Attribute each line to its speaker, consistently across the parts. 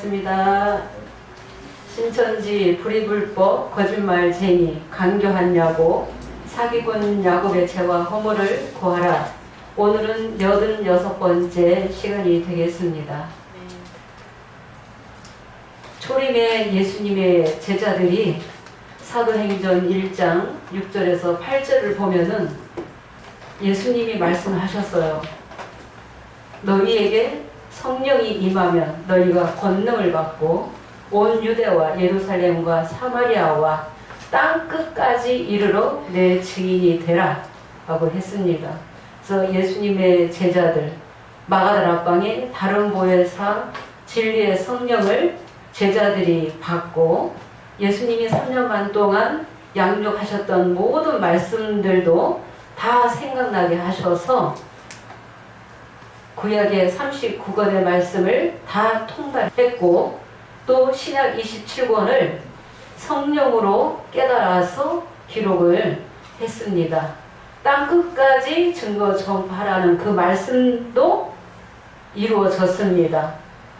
Speaker 1: 반갑습니다. 신천지 불의불법 거짓말쟁이 강교한 야곱 사기꾼 야곱의 죄와 허물을 고하라. 오늘은 86번째 시간이 되겠습니다. 초림의 예수님의 제자들이 사도행전 1장 6절에서 8절을 보면은 예수님이 말씀하셨어요. 너희에게 성령이 임하면 너희가 권능을 받고 온 유대와 예루살렘과 사마리아와 땅 끝까지 이르러 내 증인이 되라 라고 했습니다. 그래서 예수님의 제자들 마가다락방에 다른 보혜사 진리의 성령을 제자들이 받고 예수님이 3년 반 동안 양육하셨던 모든 말씀들도 다 생각나게 하셔서 구약의 39권의 말씀을 다 통달했고 또 신약 27권을 성령으로 깨달아서 기록을 했습니다. 땅 끝까지 증거 전파라는 그 말씀도 이루어졌습니다.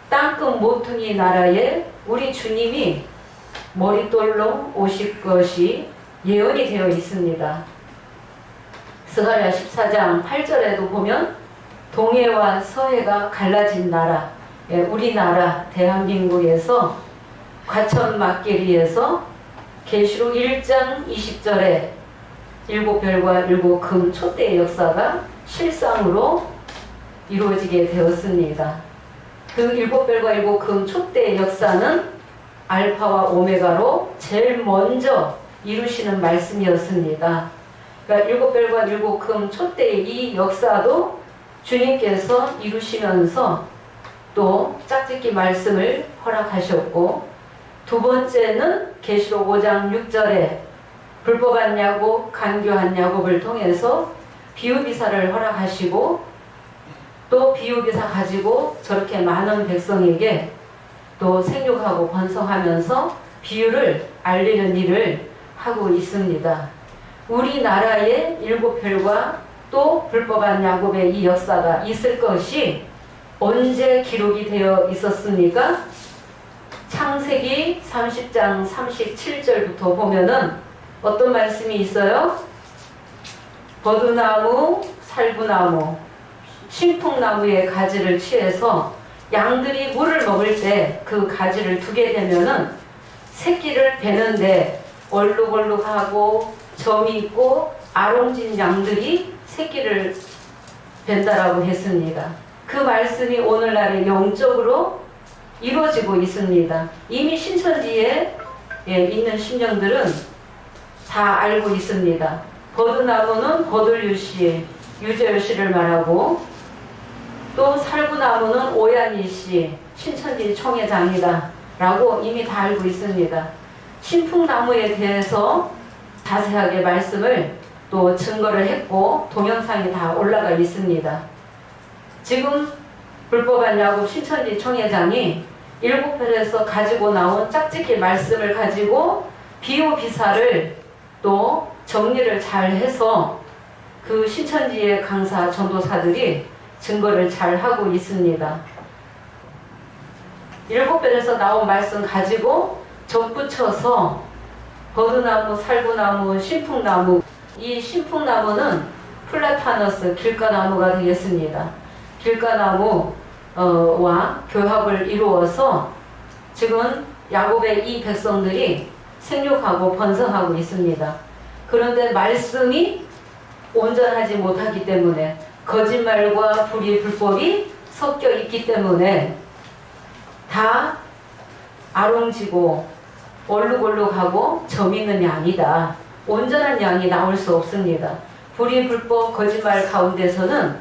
Speaker 1: 땅끝 모퉁이 나라에 우리 주님이 머릿돌로 오실 것이 예언이 되어 있습니다. 스가랴 14장 8절에도 보면 동해와 서해가 갈라진 나라, 우리나라 대한민국에서 과천막길리에서 계시록 1장 20절에 일곱 별과 일곱 금 촛대의 역사가 실상으로 이루어지게 되었습니다. 그 일곱 별과 일곱 금 촛대의 역사는 알파와 오메가로 제일 먼저 이루시는 말씀이었습니다. 그러니까 일곱 별과 일곱 금 촛대의 이 역사도 주님께서 이루시면서 또 짝짓기 말씀을 허락하셨고, 두 번째는 계시록 5장 6절에 불법한 야곱, 간교한 야곱을 통해서 비유비사를 허락하시고 또 비유비사 가지고 저렇게 많은 백성에게 또 생육하고 번성하면서 비유를 알리는 일을 하고 있습니다. 우리나라의 일곱 별과 또 불법한 야곱의 이 역사가 있을 것이 언제 기록이 되어 있었습니까? 창세기 30장 37절부터 보면은 어떤 말씀이 있어요? 버드나무, 살구나무, 신풍나무의 가지를 취해서 양들이 물을 먹을 때 그 가지를 두게 되면은 새끼를 베는데 얼룩얼룩하고 점이 있고 아롱진 양들이 새끼를 벤다라고 했습니다. 그 말씀이 오늘날의 영적으로 이루어지고 있습니다. 이미 신천지에 있는 신령들은 다 알고 있습니다. 버드나무는 버들유씨, 유재열씨를 말하고 또 살구나무는 오야니씨, 신천지 총회장이다 라고 이미 다 알고 있습니다. 신풍나무에 대해서 자세하게 말씀을 또 증거를 했고 동영상이 다 올라가 있습니다. 지금 불법한 야곱 신천지 총회장이 일곱 별에서 가지고 나온 짝짓기 말씀을 가지고 비유비사를 또 정리를 잘 해서 그 신천지의 강사 전도사들이 증거를 잘 하고 있습니다. 일곱 별에서 나온 말씀 가지고 접붙여서 버드나무, 살구나무, 신풍나무, 이 신풍나무는 플라타너스 길가나무가 되겠습니다. 길가나무와 교합을 이루어서 지금 야곱의 이 백성들이 생육하고 번성하고 있습니다. 그런데 말씀이 온전하지 못하기 때문에 거짓말과 불의, 불법이 섞여 있기 때문에 다 아롱지고 얼룩얼룩하고 점 있는 양이다. 온전한 양이 나올 수 없습니다. 불의, 불법, 거짓말 가운데서는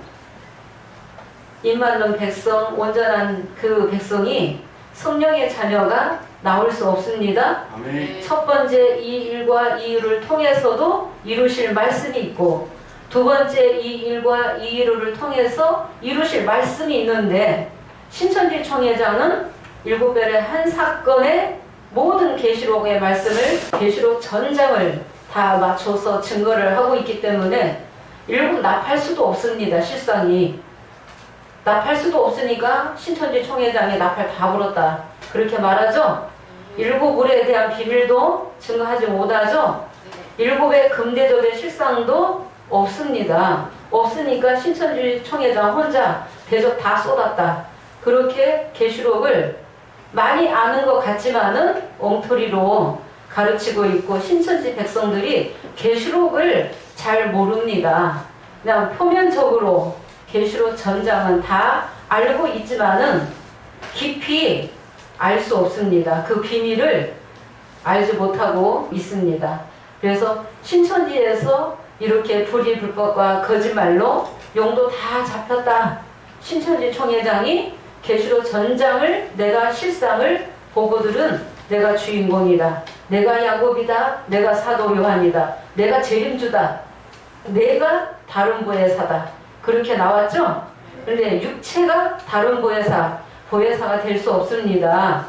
Speaker 1: 입맞는 백성, 온전한 그 백성이 성령의 자녀가 나올 수 없습니다.
Speaker 2: 아멘.
Speaker 1: 첫 번째 이 일과 이 일을 통해서도 이루실 말씀이 있고, 두 번째 이 일과 이 일을 통해서 이루실 말씀이 있는데, 신천지 총회장은 일곱 별의 한 사건의 모든 계시록의 말씀을 계시록 전장을 다 맞춰서 증거를 하고 있기 때문에 일곱 납할 수도 없습니다. 실상이 납할 수도 없으니까 신천지 총회장이 납할 다 불었다. 그렇게 말하죠. 일곱 물에 대한 비밀도 증거하지 못하죠. 일곱의 금대접의 실상도 없습니다. 없으니까 신천지 총회장 혼자 대접 다 쏟았다. 그렇게 계시록을 많이 아는 것 같지만은 엉터리로 가르치고 있고 신천지 백성들이 계시록을 잘 모릅니다. 그냥 표면적으로 계시록 전장은 다 알고 있지만은 깊이 알 수 없습니다. 그 비밀을 알지 못하고 있습니다. 그래서 신천지에서 이렇게 불의 불법과 거짓말로 용도 다 잡혔다. 신천지 총회장이 계시록 전장을 내가 실상을 보고들은 내가 주인공이다. 내가 야곱이다. 내가 사도 요한이다. 내가 재림주다. 내가 다른 보혜사다. 그렇게 나왔죠? 그런데 육체가 다른 보혜사가 될 수 없습니다.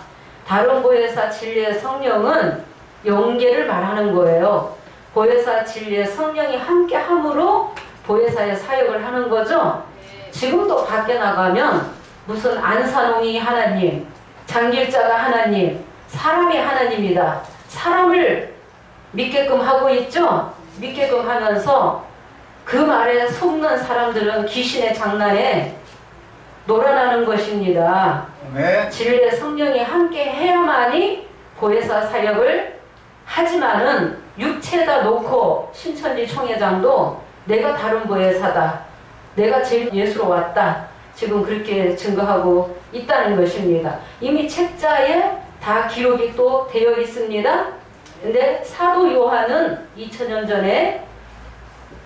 Speaker 1: 다른 보혜사 진리의 성령은 영계를 말하는 거예요. 보혜사 진리의 성령이 함께 함으로 보혜사의 사역을 하는 거죠. 지금도 밖에 나가면 무슨 안산홍이 하나님, 장길자가 하나님, 사람이 하나님이다. 사람을 믿게끔 하고 있죠. 믿게끔 하면서 그 말에 속는 사람들은 귀신의 장난에 놀아나는 것입니다.
Speaker 2: 네.
Speaker 1: 진리의 성령이 함께 해야만이 보혜사 사역을 하지만은 육체에다 놓고 신천지 총회장도 내가 다른 보혜사다. 내가 제일 예수로 왔다. 지금 그렇게 증거하고 있다는 것입니다. 이미 책자에 다 기록이 또 되어 있습니다. 근데 사도 요한은 2000년 전에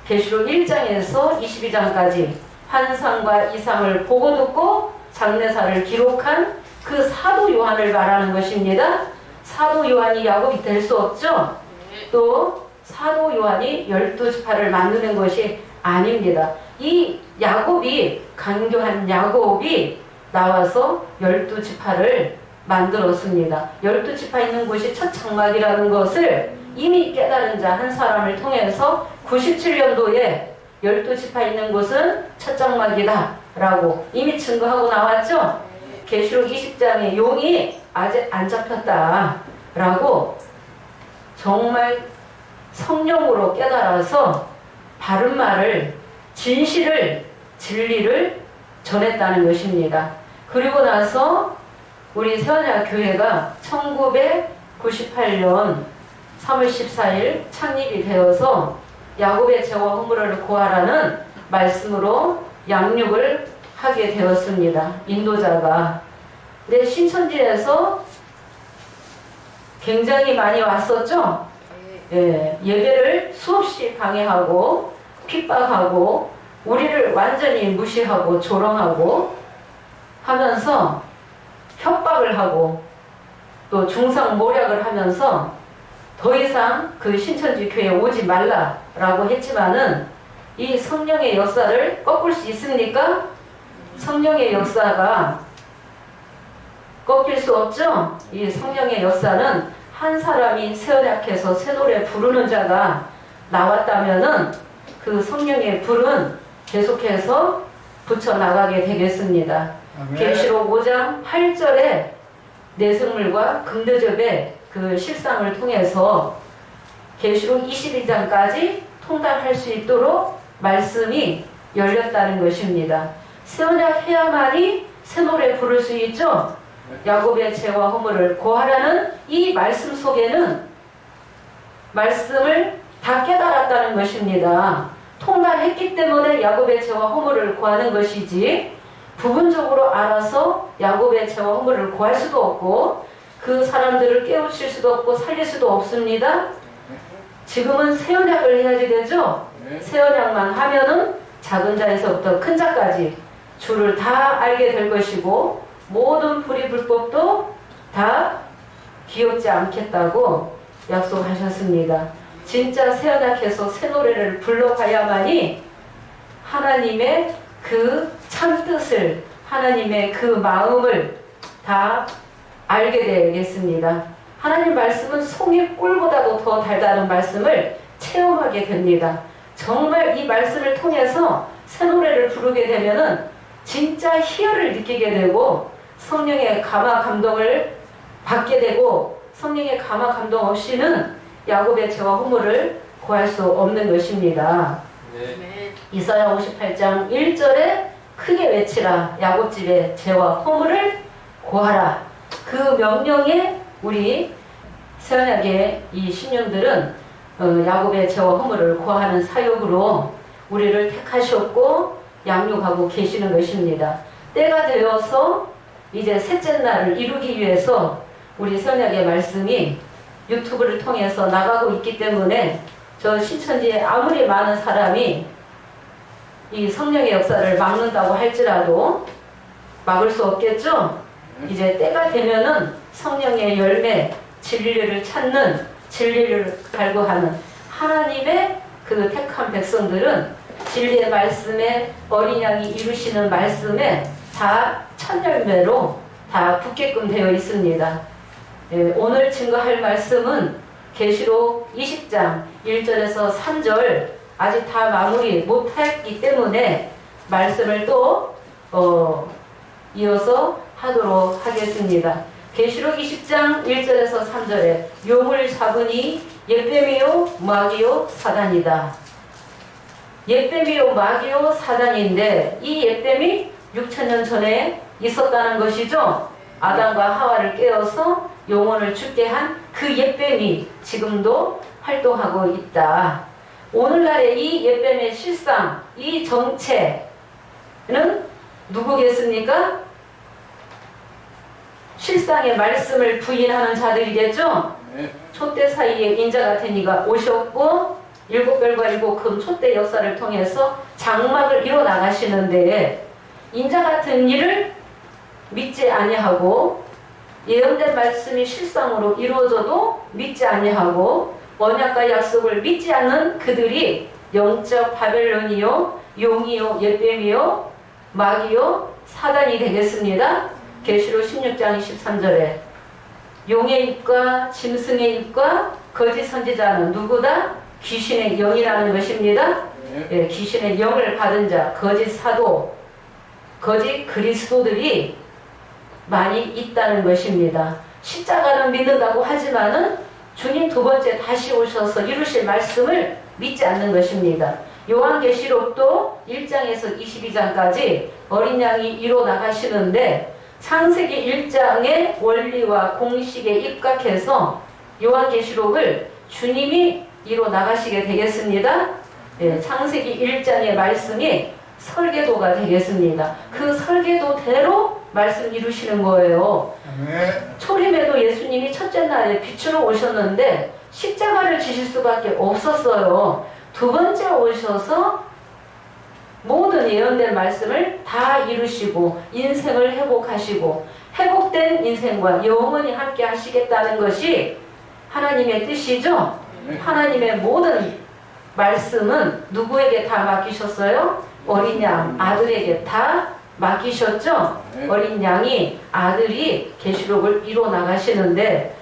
Speaker 1: 계시록 1장에서 22장까지 환상과 이상을 보고 듣고 장례사를 기록한 그 사도 요한을 말하는 것입니다. 사도 요한이 야곱이 될 수 없죠. 또 사도 요한이 12지파를 만드는 것이 아닙니다. 이 야곱이 강교한 야곱이 나와서 12지파를 만들었습니다. 12지파 있는 곳이 첫 장막이라는 것을 이미 깨달은 자 한 사람을 통해서 97년도에 12지파 있는 곳은 첫 장막이다 라고 이미 증거하고 나왔죠. 계시록 20장에 용이 아직 안 잡혔다 라고 정말 성령으로 깨달아서 바른 말을 진리를 전했다는 것입니다. 그리고 나서 우리 세원야 교회가 1998년 3월 14일 창립이 되어서 야곱의 죄와 허물을 고하라는 말씀으로 양육을 하게 되었습니다. 인도자가. 근데 신천지에서 굉장히 많이 왔었죠? 예, 예배를 수없이 방해하고 핍박하고 우리를 완전히 무시하고 조롱하고 하면서 협박을 하고 또 중상모략을 하면서 더 이상 그 신천지 교회에 오지 말라라고 했지만은 이 성령의 역사를 꺾을 수 있습니까? 성령의 역사가 꺾일 수 없죠? 이 성령의 역사는 한 사람이 새언약해서 새 노래 부르는 자가 나왔다면은 그 성령의 불은 계속해서 붙여나가게 되겠습니다. 계시록 5장 8절에 내승물과 금대접의 그 실상을 통해서 계시록 22장까지 통달할 수 있도록 말씀이 열렸다는 것입니다. 새 언약 해야만이 새 노래 부를 수 있죠. 야곱의 죄와 허물을 고하라는 이 말씀 속에는 말씀을 다 깨달았다는 것입니다. 통달했기 때문에 야곱의 죄와 허물을 고하는 것이지 부분적으로 알아서 야곱의 죄와 허물을 고할 수도 없고 그 사람들을 깨우칠 수도 없고 살릴 수도 없습니다. 지금은 새 언약을 해야지 되죠. 새 언약만 하면은 작은 자에서부터 큰 자까지 주를 다 알게 될 것이고 모든 불의 불법도 다 기억지 않겠다고 약속하셨습니다. 진짜 새 언약해서 새 노래를 불러가야만이 하나님의 그 참뜻을 하나님의 그 마음을 다 알게 되겠습니다. 하나님 말씀은 송이 꿀보다도 더 달달한 말씀을 체험하게 됩니다. 정말 이 말씀을 통해서 새 노래를 부르게 되면은 진짜 희열을 느끼게 되고 성령의 감화 감동을 받게 되고 성령의 감화 감동 없이는 야곱의 죄와 허물을 구할 수 없는 것입니다.
Speaker 2: 네.
Speaker 1: 이사야 58장 1절에 크게 외치라 야곱집의 죄와 허물을 구하라. 그 명령에 우리 새언약의 이 신령들은 야곱의 죄와 허물을 구하는 사역으로 우리를 택하셨고 양육하고 계시는 것입니다. 때가 되어서 이제 셋째 날을 이루기 위해서 우리 새언약의 말씀이 유튜브를 통해서 나가고 있기 때문에 저 신천지에 아무리 많은 사람이 이 성령의 역사를 막는다고 할지라도 막을 수 없겠죠? 이제 때가 되면은 성령의 열매, 진리를 찾는, 진리를 갈구하는 하나님의 그 택한 백성들은 진리의 말씀에 어린 양이 이루시는 말씀에 다 첫 열매로 다 붙게끔 되어 있습니다. 예, 오늘 증거할 말씀은 계시록 20장 1절에서 3절 아직 다 마무리 못했기 때문에 말씀을 또 이어서 하도록 하겠습니다. 계시록 20장 1절에서 3절에 용을 잡으니 옛뱀이요 마귀요 사단이다. 옛뱀이요 마귀요 사단인데 이 옛뱀이 6천년 전에 있었다는 것이죠. 아담과 하와를 깨어서 영혼을 죽게 한 그 옛뱀이 지금도 활동하고 있다. 오늘날의 이 옛뱀의 실상, 이 정체는 누구겠습니까? 실상의 말씀을 부인하는 자들이겠죠? 촛대 사이에 인자 같은 이가 오셨고 일곱 별과 일곱 금 촛대 역사를 통해서 장막을 이뤄 나가시는데 인자 같은 일을 믿지 아니하고 예언된 말씀이 실상으로 이루어져도 믿지 아니하고 언약과 약속을 믿지 않는 그들이 영적 바벨론이요 용이요 옛뱀이요 마귀요 사단이 되겠습니다. 계시록 16장 23절에 용의 입과 짐승의 입과 거짓 선지자는 누구다? 귀신의 영이라는 것입니다. 예, 귀신의 영을 받은 자, 거짓 사도, 거짓 그리스도들이 많이 있다는 것입니다. 십자가는 믿는다고 하지만은 주님 두 번째 다시 오셔서 이루실 말씀을 믿지 않는 것입니다. 요한계시록도 1장에서 22장까지 어린 양이 이뤄 나가시는데 창세기 1장의 원리와 공식에 입각해서 요한계시록을 주님이 이뤄 나가시게 되겠습니다. 예, 창세기 1장의 말씀이 설계도가 되겠습니다. 그 설계도대로 말씀 이루시는 거예요. 초림에도 예수님이 첫째 날에 빛으로 오셨는데 십자가를 지실 수밖에 없었어요. 두 번째 오셔서 모든 예언된 말씀을 다 이루시고 인생을 회복하시고 회복된 인생과 영원히 함께 하시겠다는 것이 하나님의 뜻이죠. 하나님의 모든 말씀은 누구에게 다 맡기셨어요? 어린 양 아들에게 다 맡기셨죠? 어린 양이 아들이 계시록을 이뤄 나가시는데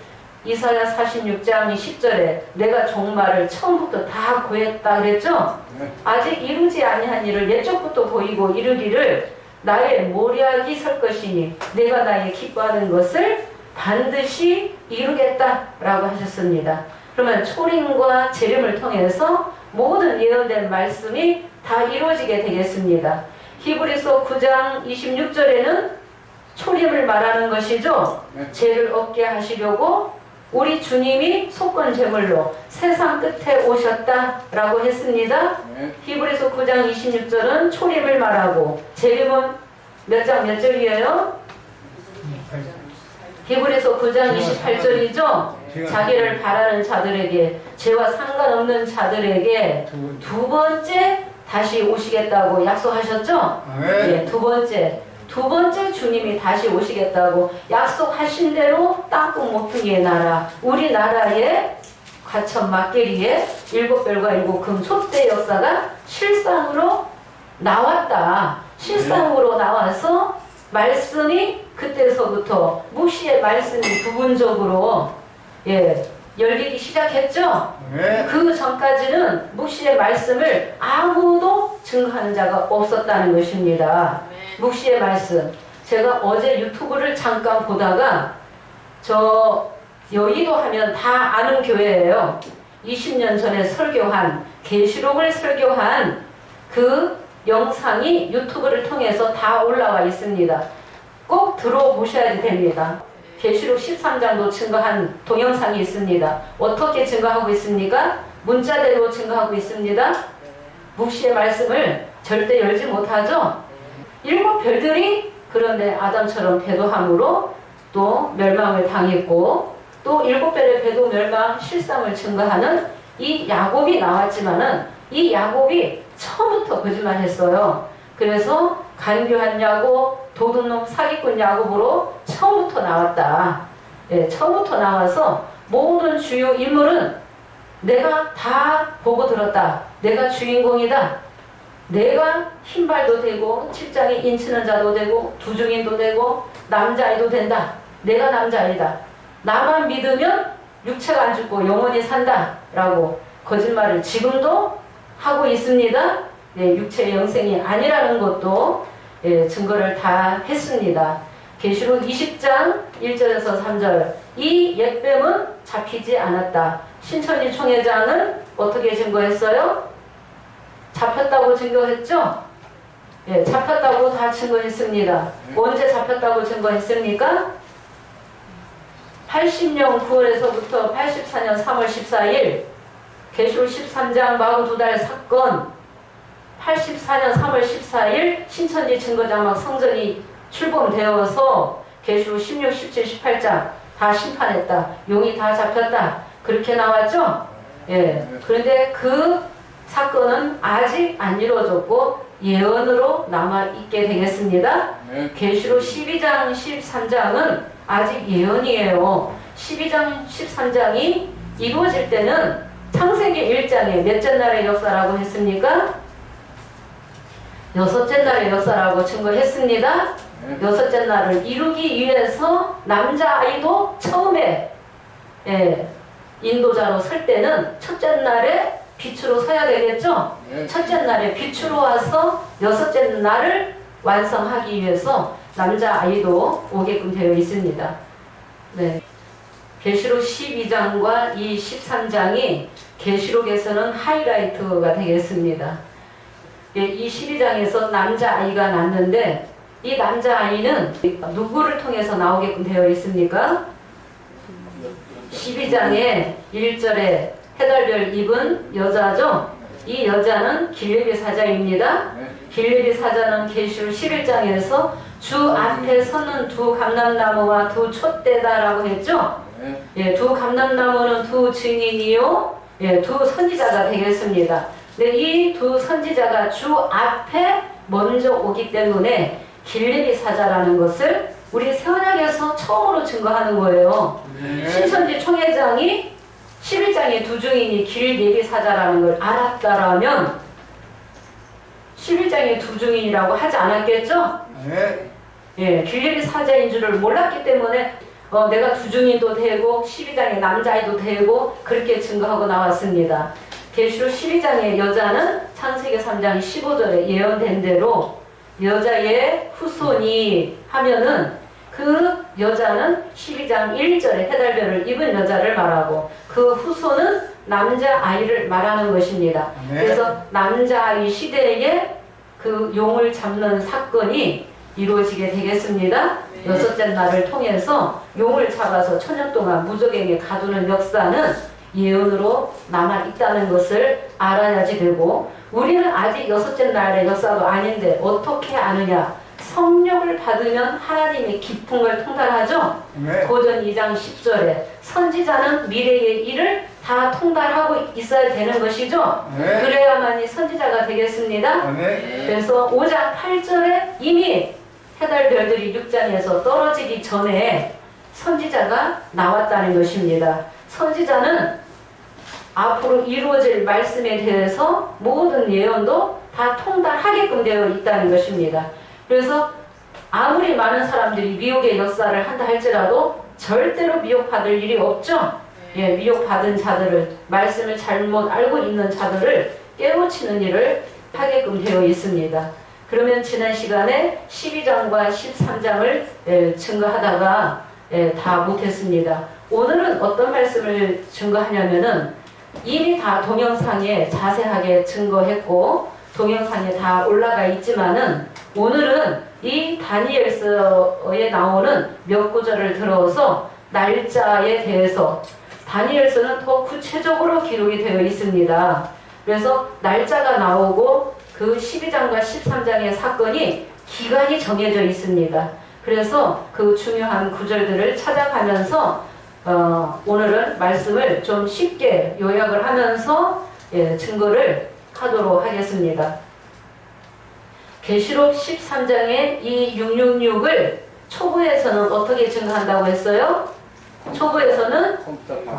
Speaker 1: 이사야 46장 10절에 내가 종말을 처음부터 다 고했다 그랬죠? 아직 이루지 아니한 일을 옛적부터 보이고 이르기를 나의 모략이 설 것이니 내가 나의 기뻐하는 것을 반드시 이루겠다라고 하셨습니다. 그러면 초림과 재림을 통해서 모든 예언된 말씀이 다 이루어지게 되겠습니다. 히브리서 9장 26절에는 초림을 말하는 것이죠. 죄를 없게 하시려고 우리 주님이 속건 제물로 세상 끝에 오셨다라고 했습니다. 히브리서 9장 26절은 초림을 말하고 재림은 몇 장 몇 절이에요? 히브리서 9장 28절이죠. 자기를 바라는 자들에게 죄와 상관없는 자들에게 두 번째 다시 오시겠다고 약속하셨죠? 네, 두 번째 주님이 다시 오시겠다고 약속하신 대로 땅끝 모퉁이의 나라 우리나라의 과천 막계리에 일곱 별과 일곱 금 촛대 역사가 실상으로 나왔다. 실상으로 나와서 말씀이 그때서부터 묵시의 말씀이 부분적으로 열리기 시작했죠. 그 전까지는 묵시의 말씀을 아무도 증거하는 자가 없었다는 것입니다. 묵시의 말씀. 제가 어제 유튜브를 잠깐 보다가 저 여의도 하면 다 아는 교회예요. 20년 전에 설교한 계시록을 설교한 그 영상이 유튜브를 통해서 다 올라와 있습니다. 꼭 들어보셔야 됩니다. 계시록 13장도 증거한 동영상이 있습니다. 어떻게 증거하고 있습니까? 문자대로 증거하고 있습니다. 묵시의 말씀을 절대 열지 못하죠. 7별들이 그런데 아담처럼 배도함으로 또 멸망을 당했고 또 7별의 배도 멸망 실상을 증거하는 이 야곱이 나왔지만은 이 야곱이 처음부터 거짓말했어요. 그래서 간교한 야곱, 도둑놈 사기꾼 야곱으로 처음부터 나왔다. 예, 처음부터 나와서 모든 주요 인물은 내가 다 보고 들었다. 내가 주인공이다. 내가 흰발도 되고 직장에 인치는 자도 되고 두중인도 되고 남자아이도 된다. 내가 남자아이다. 나만 믿으면 육체가 안 죽고 영원히 산다. 라고 거짓말을 지금도 하고 있습니다. 예, 육체의 영생이 아니라는 것도 예, 증거를 다 했습니다. 계시록 20장 1절에서 3절 이 옛뱀은 잡히지 않았다. 신천지 총회장은 어떻게 증거했어요? 잡혔다고 증거했죠? 예, 잡혔다고 다 증거했습니다. 언제 잡혔다고 증거했습니까? 80년 9월에서부터 84년 3월 14일 계시록 13장 42달 사건 84년 3월 14일 신천지 증거자막 성전이 출범되어서 계시록 16, 17, 18장 다 심판했다. 용이 다 잡혔다. 그렇게 나왔죠? 예. 그런데 그 사건은 아직 안 이루어졌고 예언으로 남아있게 되겠습니다. 계시록 12장, 13장은 아직 예언이에요. 12장, 13장이 이루어질 때는 창세기 1장에 몇째 날의 역사라고 했습니까? 6째 날의 역사라고 증거했습니다. 6째 날을 이루기 위해서 남자아이도 처음에 예, 인도자로 설 때는 첫째 날에 빛으로 서야 되겠죠? 첫째 날에 빛으로 와서 6째 날을 완성하기 위해서 남자아이도 오게끔 되어 있습니다. 네. 계시록 12장과 이 13장이 계시록에서는 하이라이트가 되겠습니다. 예, 이 12장에서 남자아이가 낳는데 이 남자아이는 누구를 통해서 나오게끔 되어 있습니까? 12장에 1절에 해달별 입은 여자죠. 이 여자는 길리비 사자입니다. 길리비 사자는 계시록 11장에서 주 앞에 서는 두 감람나무와 두 촛대다라고 했죠. 예, 두 감람나무는 두 증인이요, 예, 두 선지자가 되겠습니다. 네, 이 두 선지자가 주 앞에 먼저 오기 때문에 길리비 사자라는 것을 우리 새언약에서 처음으로 증거하는 거예요. 신천지 총회장이 11장의 두 증인이 길리비 사자라는 걸 알았다라면 11장의 두 증인이라고 하지 않았겠죠? 예, 길리비 사자인 줄을 몰랐기 때문에 내가 두 증인도 되고 12장의 남자아이도 되고 그렇게 증거하고 나왔습니다. 계시록 12장의 여자는 창세기 3장 15절에 예언된 대로 여자의 후손이 하면은 그 여자는 12장 1절에 해달별을 입은 여자를 말하고 그 후손은 남자아이를 말하는 것입니다. 그래서 남자아이 시대에 그 용을 잡는 사건이 이루어지게 되겠습니다. 6째 날을 통해서 용을 잡아서 천년 동안 무적에게 가두는 역사는 예언으로 남아있다는 것을 알아야지 되고 우리는 아직 6째 날의 역사도 아닌데 어떻게 아느냐? 성령을 받으면 하나님의 깊은 걸 통달하죠. 고전 2장 10절에 선지자는 미래의 일을 다 통달하고 있어야 되는 것이죠. 그래야만이 선지자가 되겠습니다. 그래서 5장 8절에 이미 해달별들이 6장에서 떨어지기 전에 선지자가 나왔다는 것입니다. 선지자는 앞으로 이루어질 말씀에 대해서 모든 예언도 다 통달하게끔 되어 있다는 것입니다. 그래서 아무리 많은 사람들이 미혹의 역사를 한다 할지라도 절대로 미혹받을 일이 없죠. 예, 미혹받은 자들을, 말씀을 잘못 알고 있는 자들을 깨우치는 일을 하게끔 되어 있습니다. 그러면 지난 시간에 12장과 13장을 증거하다가 다 못했습니다. 오늘은 어떤 말씀을 증거하냐면은 이미 다 동영상에 자세하게 증거했고 동영상에 다 올라가 있지만은 오늘은 이 다니엘서에 나오는 몇 구절을 들어서 날짜에 대해서 다니엘서는 더 구체적으로 기록이 되어 있습니다. 그래서 날짜가 나오고 그 12장과 13장의 사건이 기간이 정해져 있습니다. 그래서 그 중요한 구절들을 찾아가면서 오늘은 말씀을 좀 쉽게 요약을 하면서 증거를 하도록 하겠습니다. 계시록 13장의 이 666을 초부에서는 어떻게 증거한다고 했어요? 초부에서는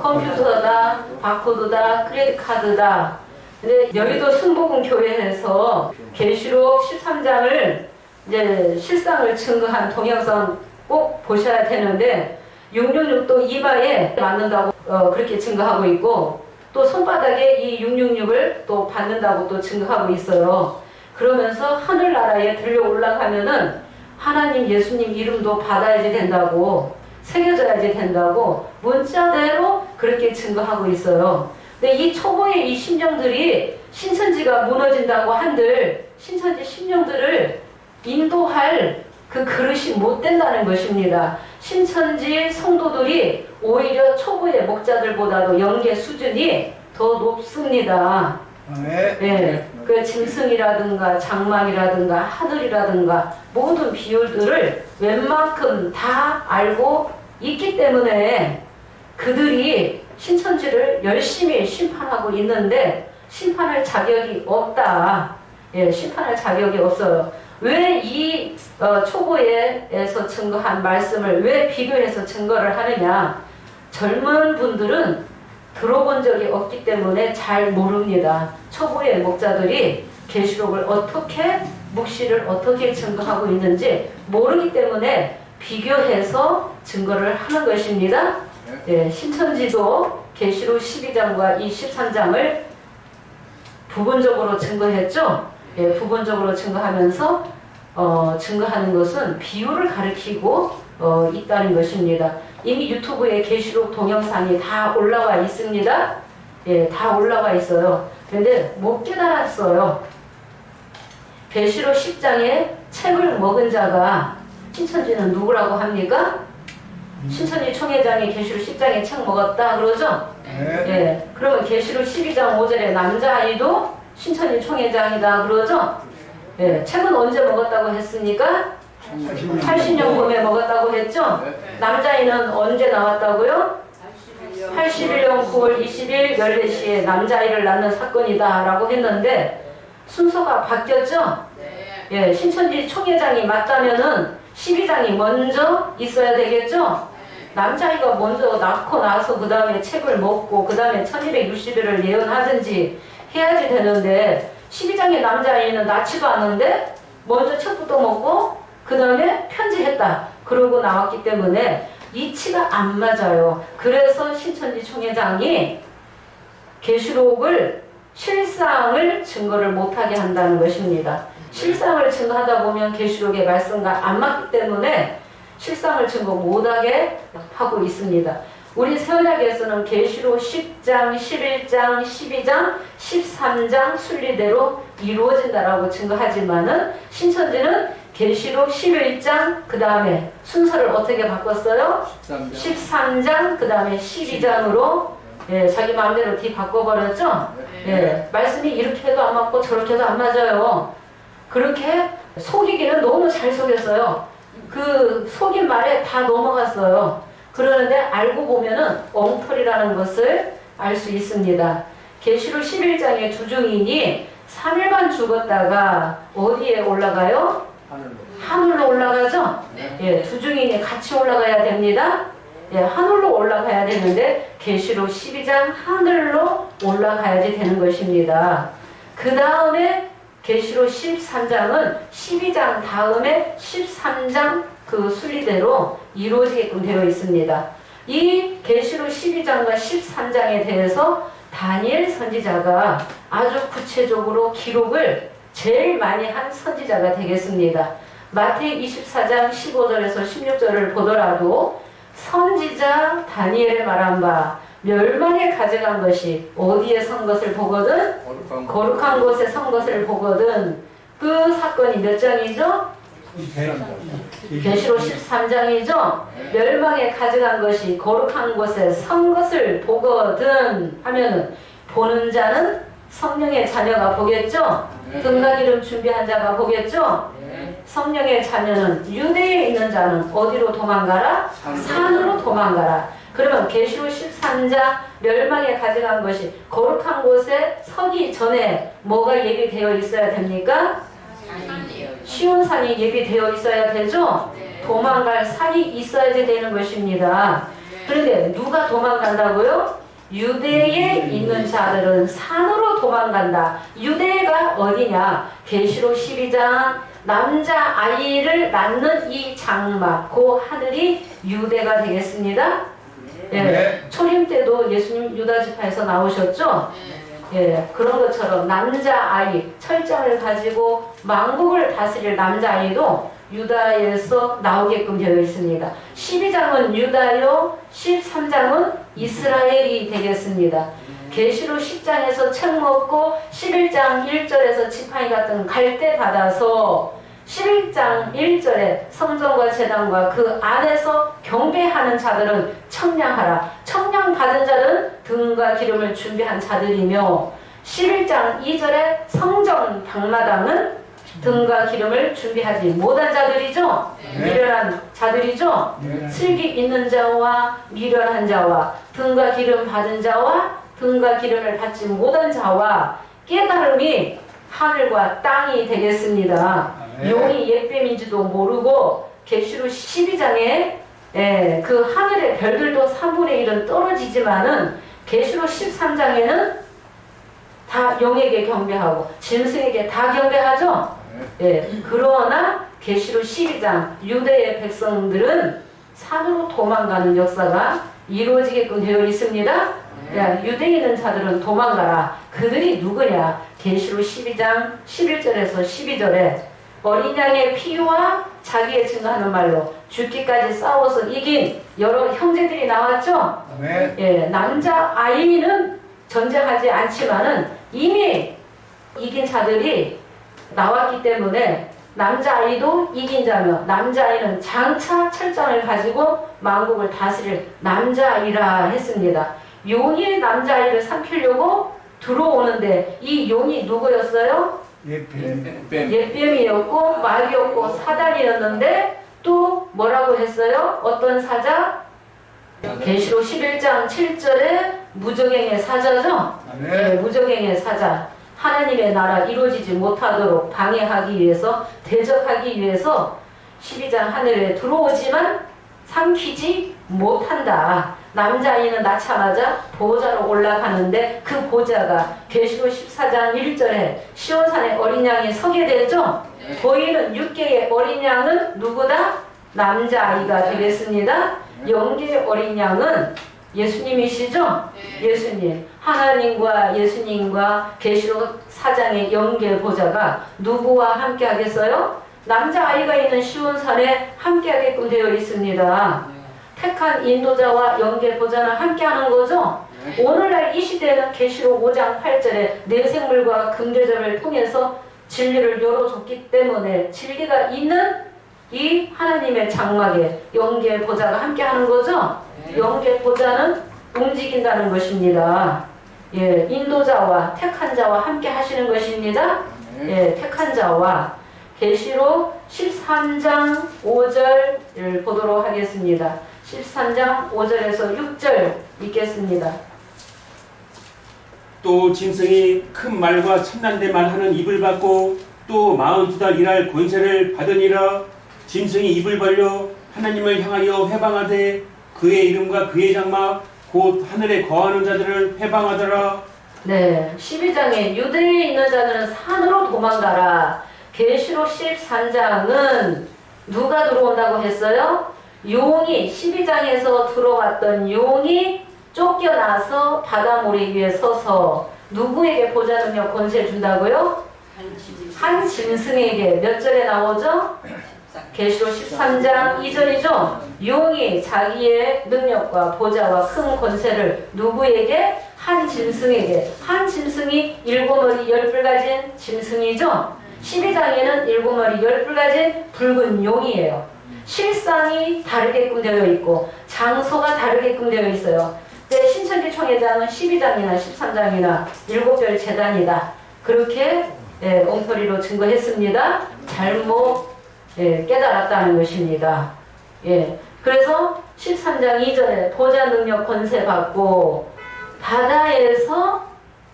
Speaker 1: 컴퓨터다, 바코드다, 크레딧 카드다. 근데 여의도 순복음 교회에서 계시록 13장을 이제 실상을 증거한 동영상 꼭 보셔야 되는데 666도 이마에 맞는다고 그렇게 증거하고 있고 또 손바닥에 이 666을 또 받는다고 또 증거하고 있어요. 그러면서 하늘나라에 들려 올라가면은 하나님 예수님 이름도 받아야지 된다고 새겨져야지 된다고 문자대로 그렇게 증거하고 있어요. 근데 이 초보의 이 심령들이 신천지가 무너진다고 한들 신천지 심령들을 인도할 그 그릇이 못 된다는 것입니다. 신천지 성도들이 오히려 초보의 목자들보다도 영계 수준이 더 높습니다. 네, 그 짐승이라든가 장막이라든가 하늘이라든가 모든 비율들을 웬만큼 다 알고 있기 때문에 그들이 신천지를 열심히 심판하고 있는데 심판할 자격이 없다. 심판할 자격이 없어요. 왜 이 초보에서 증거한 말씀을 왜 비교해서 증거를 하느냐? 젊은 분들은 들어본 적이 없기 때문에 잘 모릅니다. 초보의 목자들이 계시록을 어떻게 묵시를 어떻게 증거하고 있는지 모르기 때문에 비교해서 증거를 하는 것입니다. 신천지도 계시록 12장과 이 13장을 부분적으로 증거했죠. 부분적으로 증거하면서 증거하는 것은 비유를 가리키고 있다는 것입니다. 이미 유튜브에 계시록 동영상이 다 올라와 있습니다. 다 올라와 있어요. 근데 못 깨달았어요. 계시록 10장에 책을 먹은 자가 신천지는 누구라고 합니까? 신천지 총회장이 계시록 10장에 책 먹었다 그러죠? 그러면 계시록 12장 5절에 남자아이도 신천지 총회장이다 그러죠? 책은 언제 먹었다고 했습니까? 80년범에 먹었다고 했죠? 남자아이는 언제 나왔다고요? 81년 9월 20일 14시에 남자아이를 낳는 사건이다 라고 했는데 순서가 바뀌었죠? 신천지 총회장이 맞다면은 12장이 먼저 있어야 되겠죠? 남자아이가 먼저 낳고 나서 그 다음에 책을 먹고 그 다음에 1260일을 예언하든지 해야지 되는데 12장의 남자아이는 낳지도 않는데 먼저 책부터 먹고 그 다음에 편지했다. 그러고 나왔기 때문에 이치가 안 맞아요. 그래서 신천지 총회장이 계시록을 실상을 증거를 못하게 한다는 것입니다. 실상을 증거하다 보면 계시록의 말씀과 안 맞기 때문에 실상을 증거 못하게 하고 있습니다. 우리 새언약에서는 계시록 10장, 11장, 12장, 13장 순리대로 이루어진다라고 증거하지만은 신천지는 계시록 11장 그 다음에 순서를 어떻게 바꿨어요? 13장 그 다음에 12장으로 자기 마음대로 뒤 바꿔버렸죠? 말씀이 이렇게 해도 안 맞고 저렇게 해도 안 맞아요. 그렇게 속이기는 너무 잘 속였어요. 그 속인 말에 다 넘어갔어요. 그러는데 알고 보면은 엉터리라는 것을 알 수 있습니다. 계시록 11장의 두 증인이 3일만 죽었다가 어디에 올라가요? 하늘로 올라가죠? 두 증인이 같이 올라가야 됩니다. 하늘로 올라가야 되는데 계시록 12장 하늘로 올라가야지 되는 것입니다. 그 다음에 계시록 13장은 12장 다음에 13장 그 순리대로 이루어지게끔 되어 있습니다. 이 계시록 12장과 13장에 대해서 다니엘 선지자가 아주 구체적으로 기록을 제일 많이 한 선지자가 되겠습니다. 마태기 24장 15절에서 16절을 보더라도 선지자 다니엘의 말한 바 멸망에 가져간 것이 어디에 선 것을 보거든? 거룩한 곳에 선 것을 보거든. 그 사건이 몇 장이죠? 계시록 13장이죠. 멸망에 가져간 것이 거룩한 곳에 선 것을 보거든 하면은 보는 자는 성령의 자녀가 보겠죠. 등과 기름 준비한 자가 보겠죠. 성령의 자녀는 유대에 있는 자는 어디로 도망가라? 산으로 도망가라. 그러면 계시록 13장 멸망에 가져간 것이 거룩한 곳에 서기 전에 뭐가 예비되어 있어야 됩니까? 시온산이 예비되어 있어야 되죠? 도망갈 산이 있어야지 되는 것입니다. 그런데 누가 도망간다고요? 유대에 있는 자들은 산으로 도망간다. 유대가 어디냐? 계시록 12장 남자아이를 낳는 이 장막, 그 하늘이 유대가 되겠습니다. 예, 초림 때도 예수님 유다 지파에서 나오셨죠? 예, 그런 것처럼 남자아이, 철장을 가지고 만국을 다스릴 남자아이도 유다에서 나오게끔 되어 있습니다. 12장은 유다요, 13장은 이스라엘이 되겠습니다. 계시록 10장에서 책 먹고 11장 1절에서 지팡이 같은 갈대 받아서 11장 1절에 성전과 제단과 그 안에서 경배하는 자들은 청량하라. 청량 받은 자들은 등과 기름을 준비한 자들이며 11장 2절에 성전 방마당은 등과 기름을 준비하지 못한 자들이죠. 미련한 자들이죠. 슬기 있는 자와 미련한 자와 등과 기름 받은 자와 등과 기름을 받지 못한 자와 깨달음이 하늘과 땅이 되겠습니다. 용이 옛뱀인지도 모르고 계시록 12장에 그 하늘의 별들도 3분의 1은 떨어지지만은 계시록 13장에는 다 용에게 경배하고 짐승에게 다 경배하죠. 그러나 계시록 12장 유대의 백성들은 산으로 도망가는 역사가 이루어지게끔 되어 있습니다. 유대에 있는 자들은 도망가라. 그들이 누구냐? 계시록 12장 11절에서 12절에 어린 양의 피와 자기의 증거하는 말로 죽기까지 싸워서 이긴 여러 형제들이 나왔죠. 남자 아이는 전쟁하지 않지만은 이미 이긴 자들이 나왔기 때문에 남자아이도 이긴 자며 남자아이는 장차 철장을 가지고 만국을 다스릴 남자아이라 했습니다. 용이 남자아이를 삼키려고 들어오는데 이 용이 누구였어요? 옛뱀이었고 마귀였고 사단이었는데 또 뭐라고 했어요? 어떤 사자? 계시록 11장 7절에 무적행의 사자죠? 무적행의 사자. 하나님의 나라 이루어지지 못하도록 방해하기 위해서, 대적하기 위해서 12장 하늘에 들어오지만 삼키지 못한다. 남자아이는 낳자마자 보좌로 올라가는데 그 보좌가 계시록 14장 1절에 시온산의 어린 양이 서게 되죠. 보이는 6개의 어린 양은 누구다? 남자아이가 되겠습니다. 0개의 어린 양은 예수님이시죠? 예수님. 하나님과 예수님과 계시록 4장의 영계 보좌가 누구와 함께 하겠어요? 남자아이가 있는 시온산에 함께 하게끔 되어 있습니다. 택한 인도자와 영계 보좌는 함께 하는 거죠? 오늘날 이 시대는 계시록 5장 8절에 내 생물과 금대접을 통해서 진리를 열어줬기 때문에 진리가 있는 이 하나님의 장막에 영계 보좌가 함께 하는 거죠? 영계 보좌는 움직인다는 것입니다. 인도자와 택한 자와 함께 하시는 것입니다. 택한 자와 계시록 13장 5절을 보도록 하겠습니다. 13장 5절에서 6절 읽겠습니다.
Speaker 2: 또 짐승이 큰 말과 참난된 말 하는 입을 받고 또 42달 일할 권세를 받으니라. 짐승이 입을 벌려 하나님을 향하여 회방하되 그의 이름과 그의 장막 곧 하늘에 거하는 자들을 회방하더라.
Speaker 1: 12장에 유대에 있는 자들은 산으로 도망가라. 계시록 13장은 누가 들어온다고 했어요? 용이 12장에서 들어왔던 용이 쫓겨나서 바다모래 위에 서서 누구에게 보좌 능력 권세 준다고요? 한 짐승에게 몇 절에 나오죠? 계시록 13장 2절이죠. 용이 자기의 능력과 보좌와 큰 권세를 누구에게? 한 짐승에게. 한 짐승이 7머리 10뿔 가진 짐승이죠. 12장에는 7머리 10뿔 가진 붉은 용이에요. 실상이 다르게끔 되어 있고 장소가 다르게끔 되어 있어요. 근데 신천지 총회장은 12장이나 13장이나 7별 재단이다. 그렇게 엉터리로 증거했습니다. 잘못 깨달았다는 것입니다. 그래서 13장 2절에 보좌 능력 권세 받고 바다에서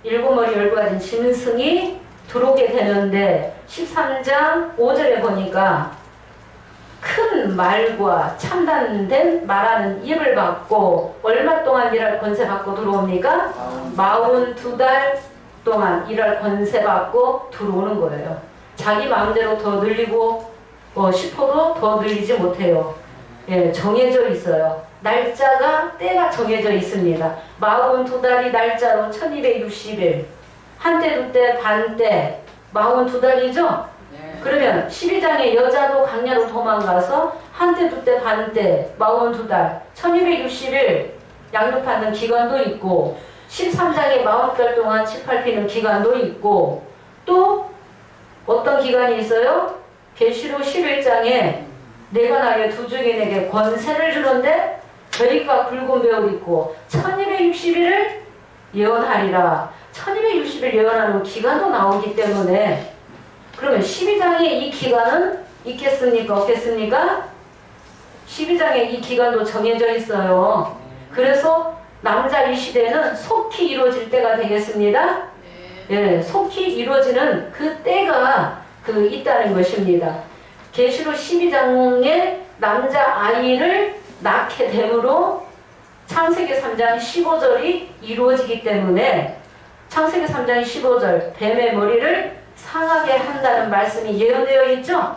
Speaker 1: 7머리 10뿔 가진 짐승이 들어오게 되는데 13장 5절에 보니까 큰 말과 참단된 말하는 입을 받고 얼마 동안 일할 권세 받고 들어옵니까? 42달 동안 일할 권세 받고 들어오는 거예요. 자기 마음대로 더 늘리고 싶어도 더 늘리지 못해요. 정해져 있어요. 날짜가 때가 정해져 있습니다. 42달이 날짜로 1260일. 한때 두때 반때 42달이죠? 그러면 12장에 여자도 강야로 도망가서 한때 두때 반때 42달 1260일 양육받는 기간도 있고 13장에 40달 동안 치팔피는 기간도 있고 또 어떤 기간이 있어요? 계시록 11장에 내가 나의 두 증인에게 권세를 주는데 저희가 굵은 배울 있고 1260일을 예언하리라. 1260일 예언하는 기간도 나오기 때문에 그러면 12장에 이 기간은 있겠습니까? 없겠습니까? 12장에 이 기간도 정해져 있어요. 그래서 남자 이 시대는 속히 이루어질 때가 되겠습니다. 속히 이루어지는 그 때가 있다는 것입니다. 계시록 12장에 남자 아이를 낳게 되므로 창세기 3장 15절이 이루어지기 때문에 창세기 3장 15절 뱀의 머리를 상하게 한다는 말씀이 예언되어 있죠?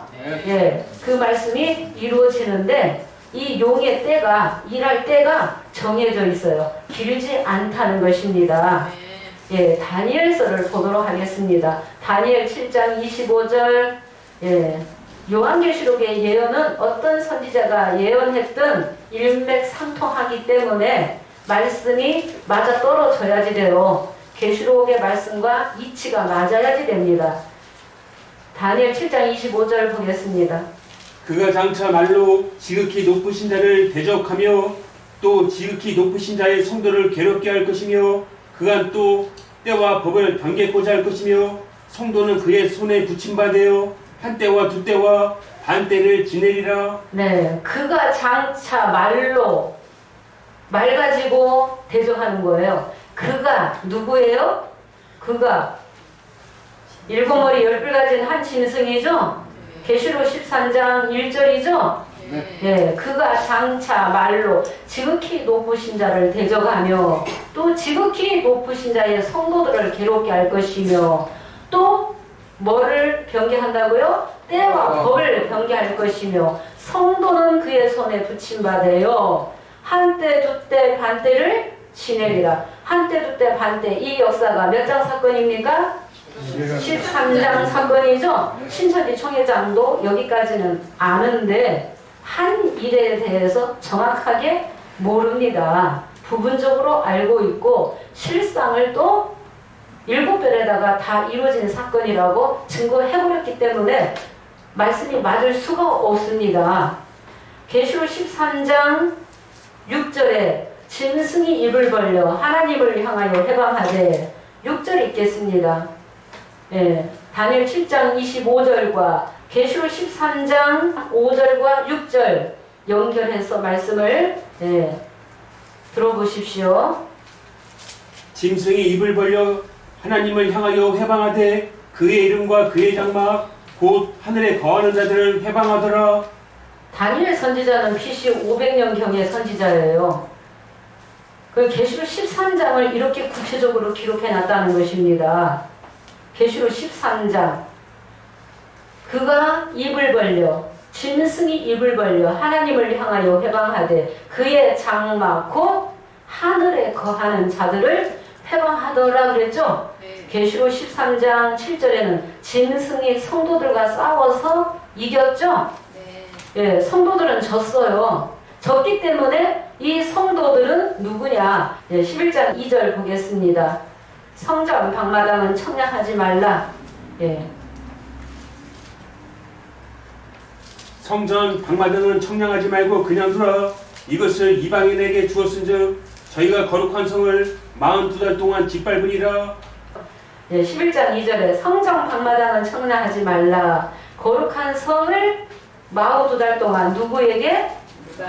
Speaker 1: 그 말씀이 이루어지는데 이 용의 때가 일할 때가 정해져 있어요. 길지 않다는 것입니다. 다니엘서를 보도록 하겠습니다. 다니엘 7장 25절 요한계시록의 예언은 어떤 선지자가 예언했든 일맥상통하기 때문에 말씀이 맞아 떨어져야지 돼요. 계시록의 말씀과 이치가 맞아야지 됩니다. 다니엘 7장 25절 보겠습니다.
Speaker 2: 그가 장차 말로 지극히 높으신 자를 대적하며 또 지극히 높으신 자의 성도를 괴롭게 할 것이며 그가 또 때와 법을 변개고자 할 것이며 성도는 그의 손에 붙임받아요 한때와 두때와 반때를 지내리라. 그가 장차 말로 말 가지고 대적하는 거예요. 그가 누구예요? 그가 7머리 10뿔 가진 한 짐승이죠? 계시록 13장 1절이죠? 그가 장차 말로 지극히 높으신 자를 대적하며 또 지극히 높으신 자의 성도들을 괴롭게 할 것이며 또 뭐를 변개한다고요? 때와 법을 변개할 것이며 성도는 그의 손에 붙임받아요. 한때 두때 반때를 지내리라. 한때 두때 반때 이 역사가 몇 장 사건입니까? 13장 사건이죠. 신천지 총회장도 여기까지는 아는데 한 일에 대해서 정확하게 모릅니다. 부분적으로 알고 있고 실상을 또 7별에다가 다 이루어진 사건이라고 증거해버렸기 때문에 말씀이 맞을 수가 없습니다. 계시록 13장 6절에 짐승이 입을 벌려 하나님을 향하여 해방하되 6절 읽겠습니다. 다니엘 7장 25절과 계시록 13장 5절과 6절 연결해서 말씀을 들어보십시오. 짐승이 입을 벌려 하나님을 향하여 해방하되 그의 이름과 그의 장막 곧 하늘에 거하는 자들을 해방하더라.
Speaker 1: 다니엘 선지자는 BC 500년경의 선지자예요. 그 계시록 13장을 이렇게 구체적으로 기록해 놨다는 것입니다. 계시록 13장 그가 입을 벌려 짐승이 입을 벌려 하나님을 향하여 해방하되 그의 장막 곧 하늘에 거하는 자들을 해방하더라 그랬죠? 계시록 13장 7절에는 짐승이 성도들과 싸워서 이겼죠? 예, 성도들은 졌어요. 졌기 때문에 이 성도들은 누구냐? 예, 11장 2절 보겠습니다. 성전 방마당은 청량하지 말라. 예.
Speaker 2: 성전 방마등은 청량하지 말고 그냥 두라. 이것을 이방인에게 주었은즉 저희가 거룩한 성을 42달 동안 짓밟으리라.
Speaker 1: 예, 11장 2절에 성전 방마당은 청량하지 말라. 거룩한 성을 42달 동안 누구에게?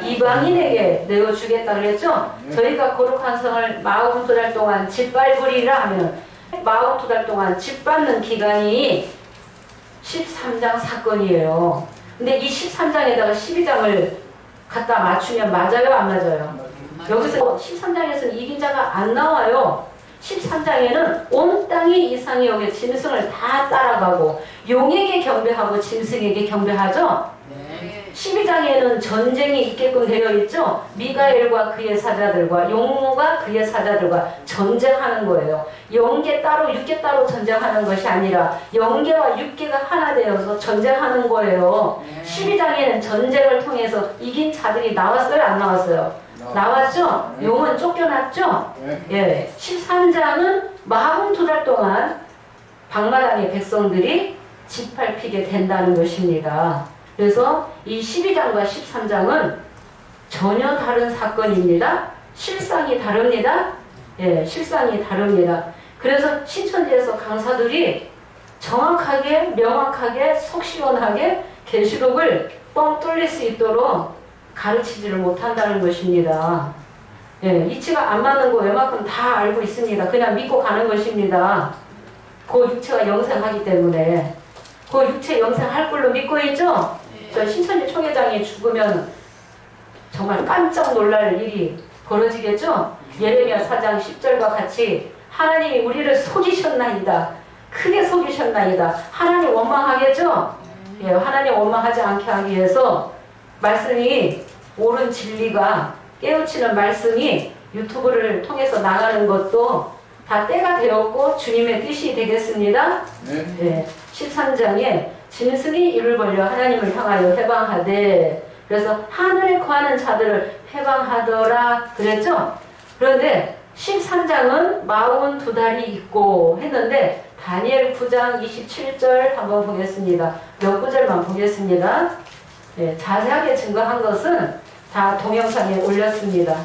Speaker 1: 이방인에게 내어주겠다 그랬죠? 저희가 거룩한 성을 42달 동안 짓밟으리라 하면 42달 동안 짓밟는 기간이 13장 사건이에요. 근데 이 13장에다가 12장을 갖다 맞추면 맞아요? 안 맞아요? 여기서 13장에서는 이긴 자가 안 나와요. 13장에는 온 땅이 이상의 역에 짐승을 다 따라가고 용에게 경배하고 짐승에게 경배하죠? 12장에는 전쟁이 있게끔 되어 있죠? 미가엘과 그의 사자들과 용모가 그의 사자들과 전쟁하는 거예요. 영계 따로 육계 따로 전쟁하는 것이 아니라 영계와 육계가 하나 되어서 전쟁하는 거예요. 12장에는 전쟁을 통해서 이긴 자들이 나왔어요? 안 나왔어요? 나왔죠? 용은 쫓겨났죠? 예. 13장은 42달 동안 방마당의 백성들이 짓밟히게 된다는 것입니다. 그래서 이 12장과 13장은 전혀 다른 사건입니다. 실상이 다릅니다. 예, 실상이 다릅니다. 그래서 신천지에서 강사들이 정확하게, 명확하게, 속 시원하게 계시록을 뻥 뚫릴 수 있도록 가르치지를 못한다는 것입니다. 예, 이치가 안 맞는 거 웬만큼 다 알고 있습니다. 그냥 믿고 가는 것입니다. 그 육체가 영생하기 때문에. 그 육체 영생할 걸로 믿고 있죠? 저 신천지 총회장이 죽으면 정말 깜짝 놀랄 일이 벌어지겠죠? 예레미야 4장 10절과 같이 하나님이 우리를 속이셨나이다. 크게 속이셨나이다. 하나님 원망하겠죠? 예, 하나님 원망하지 않게 하기 위해서 말씀이 옳은 진리가 깨우치는 말씀이 유튜브를 통해서 나가는 것도 다 때가 되었고 주님의 뜻이 되겠습니다. 네. 13장에 짐승이 입을 벌려 하나님을 향하여 해방하되, 그래서 하늘에 거하는 자들을 해방하더라 그랬죠? 그런데 13장은 42달이 있고 했는데 다니엘 9장 27절 한번 보겠습니다. 몇 구절만 보겠습니다. 네, 자세하게 증거한 것은 다 동영상에 올렸습니다.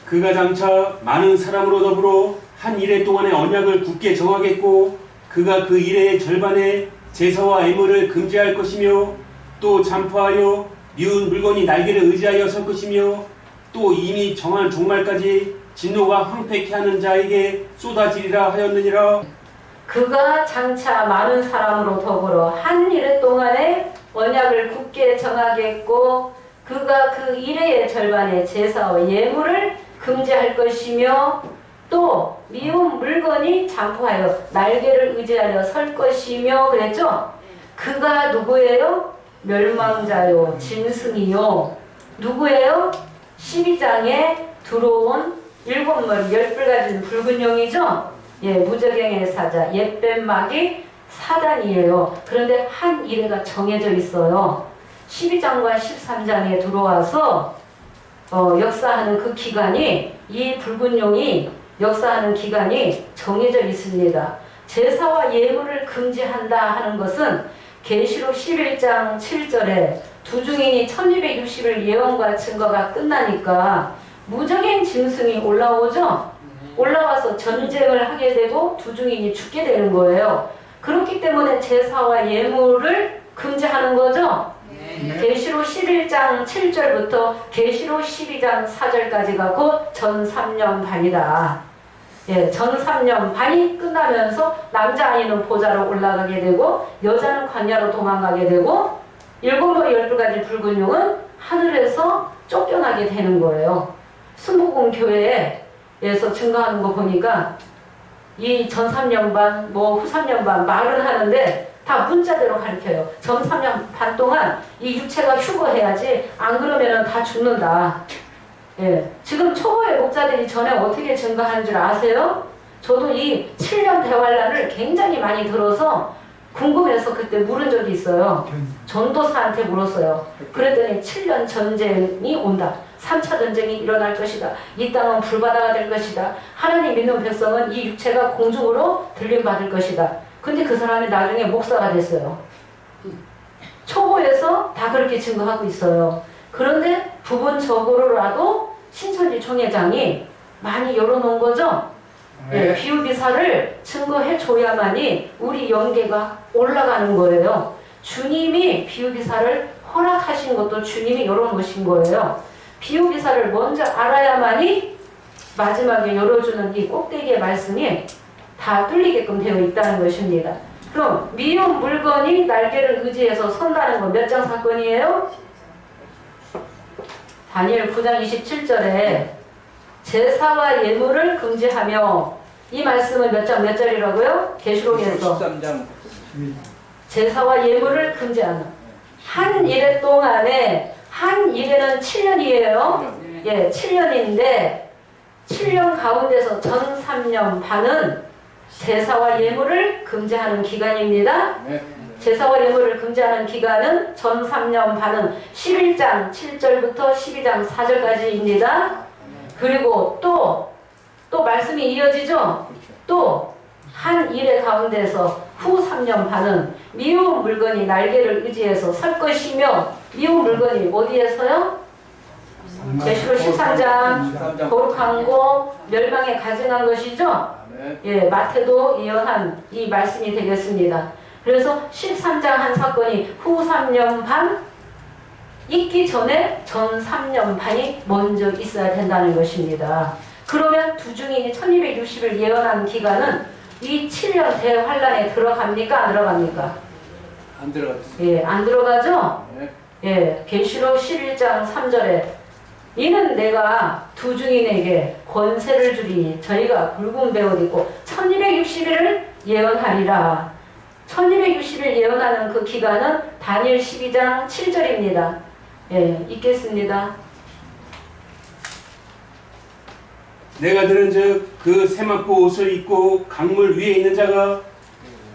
Speaker 2: 그가 장차 많은 사람으로 더불어 한 이래 동안의 언약을 굳게 정하겠고 그가 그 이래의 절반에 제사와 애물을 금지할 것이며 또 잠포하여 미운 물건이 날개를 의지하여 설 것이며 또 이미 정한 종말까지 진노가 황폐케 하는 자에게 쏟아지리라 하였느니라.
Speaker 1: 그가 장차 많은 사람으로 더불어 한 이래 동안에 언약을 굳게 정하겠고 그가 그 이래의 절반에 제사와 예물을 금지할 것이며 또 미운 물건이 잠포하여 날개를 의지하여 설 것이며 그랬죠? 그가 누구예요? 멸망자요 짐승이요. 누구예요? 12장에 들어온 7머리 10뿔 가진 붉은 용이죠? 예, 무저갱의 사자 옛뱀막이 사단이에요. 그런데 한 이래가 정해져 있어요. 12장과 13장에 들어와서 역사하는 그 기간이, 이 붉은 용이 역사하는 기간이 정해져 있습니다. 제사와 예물을 금지한다 하는 것은 계시록 11장 7절에 두 증인이 1260일 예언과 증거가 끝나니까 무적인 짐승이 올라오죠? 올라와서 전쟁을 하게 되고 두 증인이 죽게 되는 거예요. 그렇기 때문에 제사와 예물을 금지하는 거죠? 계시록 11장 7절부터 계시록 12장 4절까지가 곧 전 3년 반이다. 예, 전 3년 반이 끝나면서 남자 아이는 보좌로 올라가게 되고 여자는 광야로 도망가게 되고 7머리 12가지 붉은 용은 하늘에서 쫓겨나게 되는 거예요. 순복음 교회에서 증거하는 거 보니까 이 전 3년 반, 후 3년 반 말은 하는데 다 문자대로 가르쳐요. 전 3년 반 동안 이 육체가 휴거해야지 안 그러면 다 죽는다. 예, 지금 초보의 목자들이 전에 어떻게 증거하는 줄 아세요? 저도 이 7년 대환란을 굉장히 많이 들어서 궁금해서 그때 물은 적이 있어요. 전도사한테 물었어요. 그랬더니 7년 전쟁이 온다. 3차 전쟁이 일어날 것이다. 이 땅은 불바다가 될 것이다. 하나님 믿는 백성은 이 육체가 공중으로 들림받을 것이다. 근데 그 사람이 나중에 목사가 됐어요. 초보에서 다 그렇게 증거하고 있어요. 그런데 부분적으로라도 신천지 총회장이 많이 열어놓은 거죠. 네, 비유기사를 증거해줘야만이 우리 영계가 올라가는 거예요. 주님이 비유기사를 허락하신 것도 주님이 열어놓으신 거예요. 비유기사를 먼저 알아야만이 마지막에 열어주는 이 꼭대기의 말씀이 다 뚫리게끔 되어 있다는 것입니다. 그럼 미운 물건이 날개를 의지해서 선다는 건 몇 장 사건이에요? 다니엘 9장 27절에 제사와 예물을 금지하며, 이 말씀은 몇 장 몇 절이라고요? 계시록에서
Speaker 3: 13장
Speaker 1: 제사와 예물을 금지하는 한 일해 동안에, 한 일에는 7년이에요. 예, 7년인데 7년 가운데서 전 3년 반은 제사와 예물을 금지하는 기간입니다. 제사와 예물을 금지하는 기간은 전 3년 반은 11장 7절부터 12장 4절까지입니다. 그리고 또 말씀이 이어지죠? 또 한 일의 가운데서 후 3년 반은 미운 물건이 날개를 의지해서 설 것이며, 미운 물건이 어디에서요? 계시록 13장 거룩한 거 멸망에 가증한 것이죠? 예, 마태도 예언한 이 말씀이 되겠습니다. 그래서 13장 한 사건이 후 3년 반 있기 전에 전 3년 반이 먼저 있어야 된다는 것입니다. 그러면 두중인이 1260을 예언한 기간은 이 7년 대환란에 들어갑니까? 안 들어갑니까?
Speaker 3: 안 들어갔어.
Speaker 1: 예, 안 들어가죠?
Speaker 3: 네.
Speaker 1: 예, 계시록 11장 3절에 이는 내가 두중인에게 권세를 주리니 저희가 붉은 베옷 입고 1260일을 예언하리라. 1260일 예언하는 그 기간은 다니엘 12장 7절입니다. 예, 읽겠습니다.
Speaker 2: 내가 들은즉 그 세마포 옷을 입고 강물 위에 있는 자가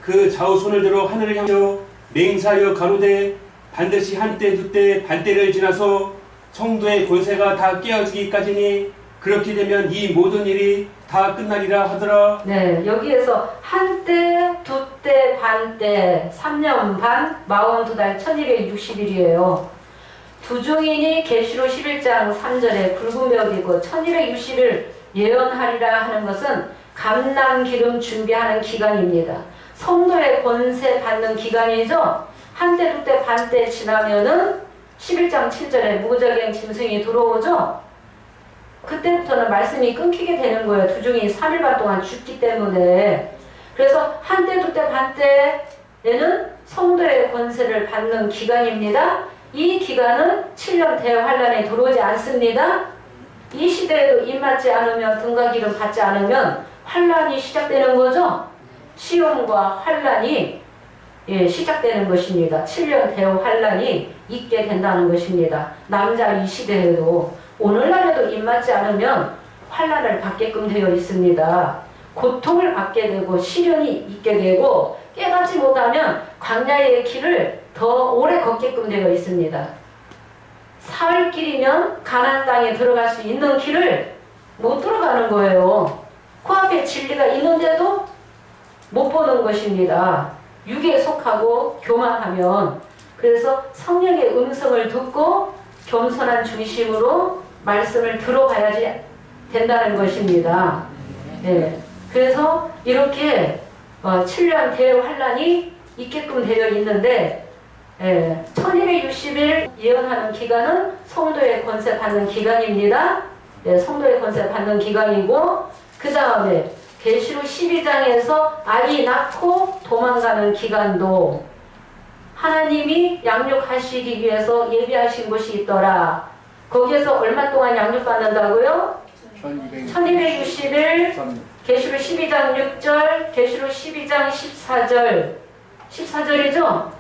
Speaker 2: 그 좌우손을 들어 하늘을 향하여 맹세하여 가로되 반드시 한때 두때 반때를 지나서 성도의 권세가 다 깨어지기까지니 그렇게 되면 이 모든 일이 다 끝나리라 하더라.
Speaker 1: 네, 여기에서 한때, 두때, 반때, 3년 반, 42달, 1260일이에요. 두중인이 계시록 11장 3절에 굵은 벽이 있고 1260일 예언하리라 하는 것은 감람기름 준비하는 기간입니다. 성도의 권세 받는 기간이죠. 한때, 두때, 반때 지나면은 11장 7절에 무적행 짐승이 들어오죠. 그때부터는 말씀이 끊기게 되는 거예요. 두중이 3일 반 동안 죽기 때문에. 그래서 한때, 두때, 반때에는 성도의 권세를 받는 기간입니다. 이 기간은 7년 대환란에 들어오지 않습니다. 이 시대에도 입맞지 않으면, 등과 기름 받지 않으면 환란이 시작되는 거죠. 시험과 환란이 시작되는 것입니다. 7년 대환란이 있게 된다는 것입니다. 남자 이 시대에도 오늘날에도 입맞지 않으면 환란을 받게끔 되어 있습니다. 고통을 받게 되고 시련이 있게 되고 깨닫지 못하면 광야의 길을 더 오래 걷게끔 되어 있습니다. 사흘 길이면 가나안 땅에 들어갈 수 있는 길을 못 들어가는 거예요. 코앞에 진리가 있는데도 못 보는 것입니다. 육에 속하고 교만하면. 그래서 성령의 음성을 듣고 겸손한 중심으로 말씀을 들어가야지 된다는 것입니다. 네. 그래서 이렇게 7년 대환란이 있게끔 되어 있는데 1260일 예언하는 기간은 성도의 권세 받는 기간입니다. 성도의 권세 받는 기간이고, 그 다음에 계시록 12장에서 아이 낳고 도망가는 기간도 하나님이 양육하시기 위해서 예비하신 곳이 있더라. 거기에서 얼마 동안 양육받는다고요? 1260일, 계시록 12장 6절, 계시록 12장 14절. 14절이죠?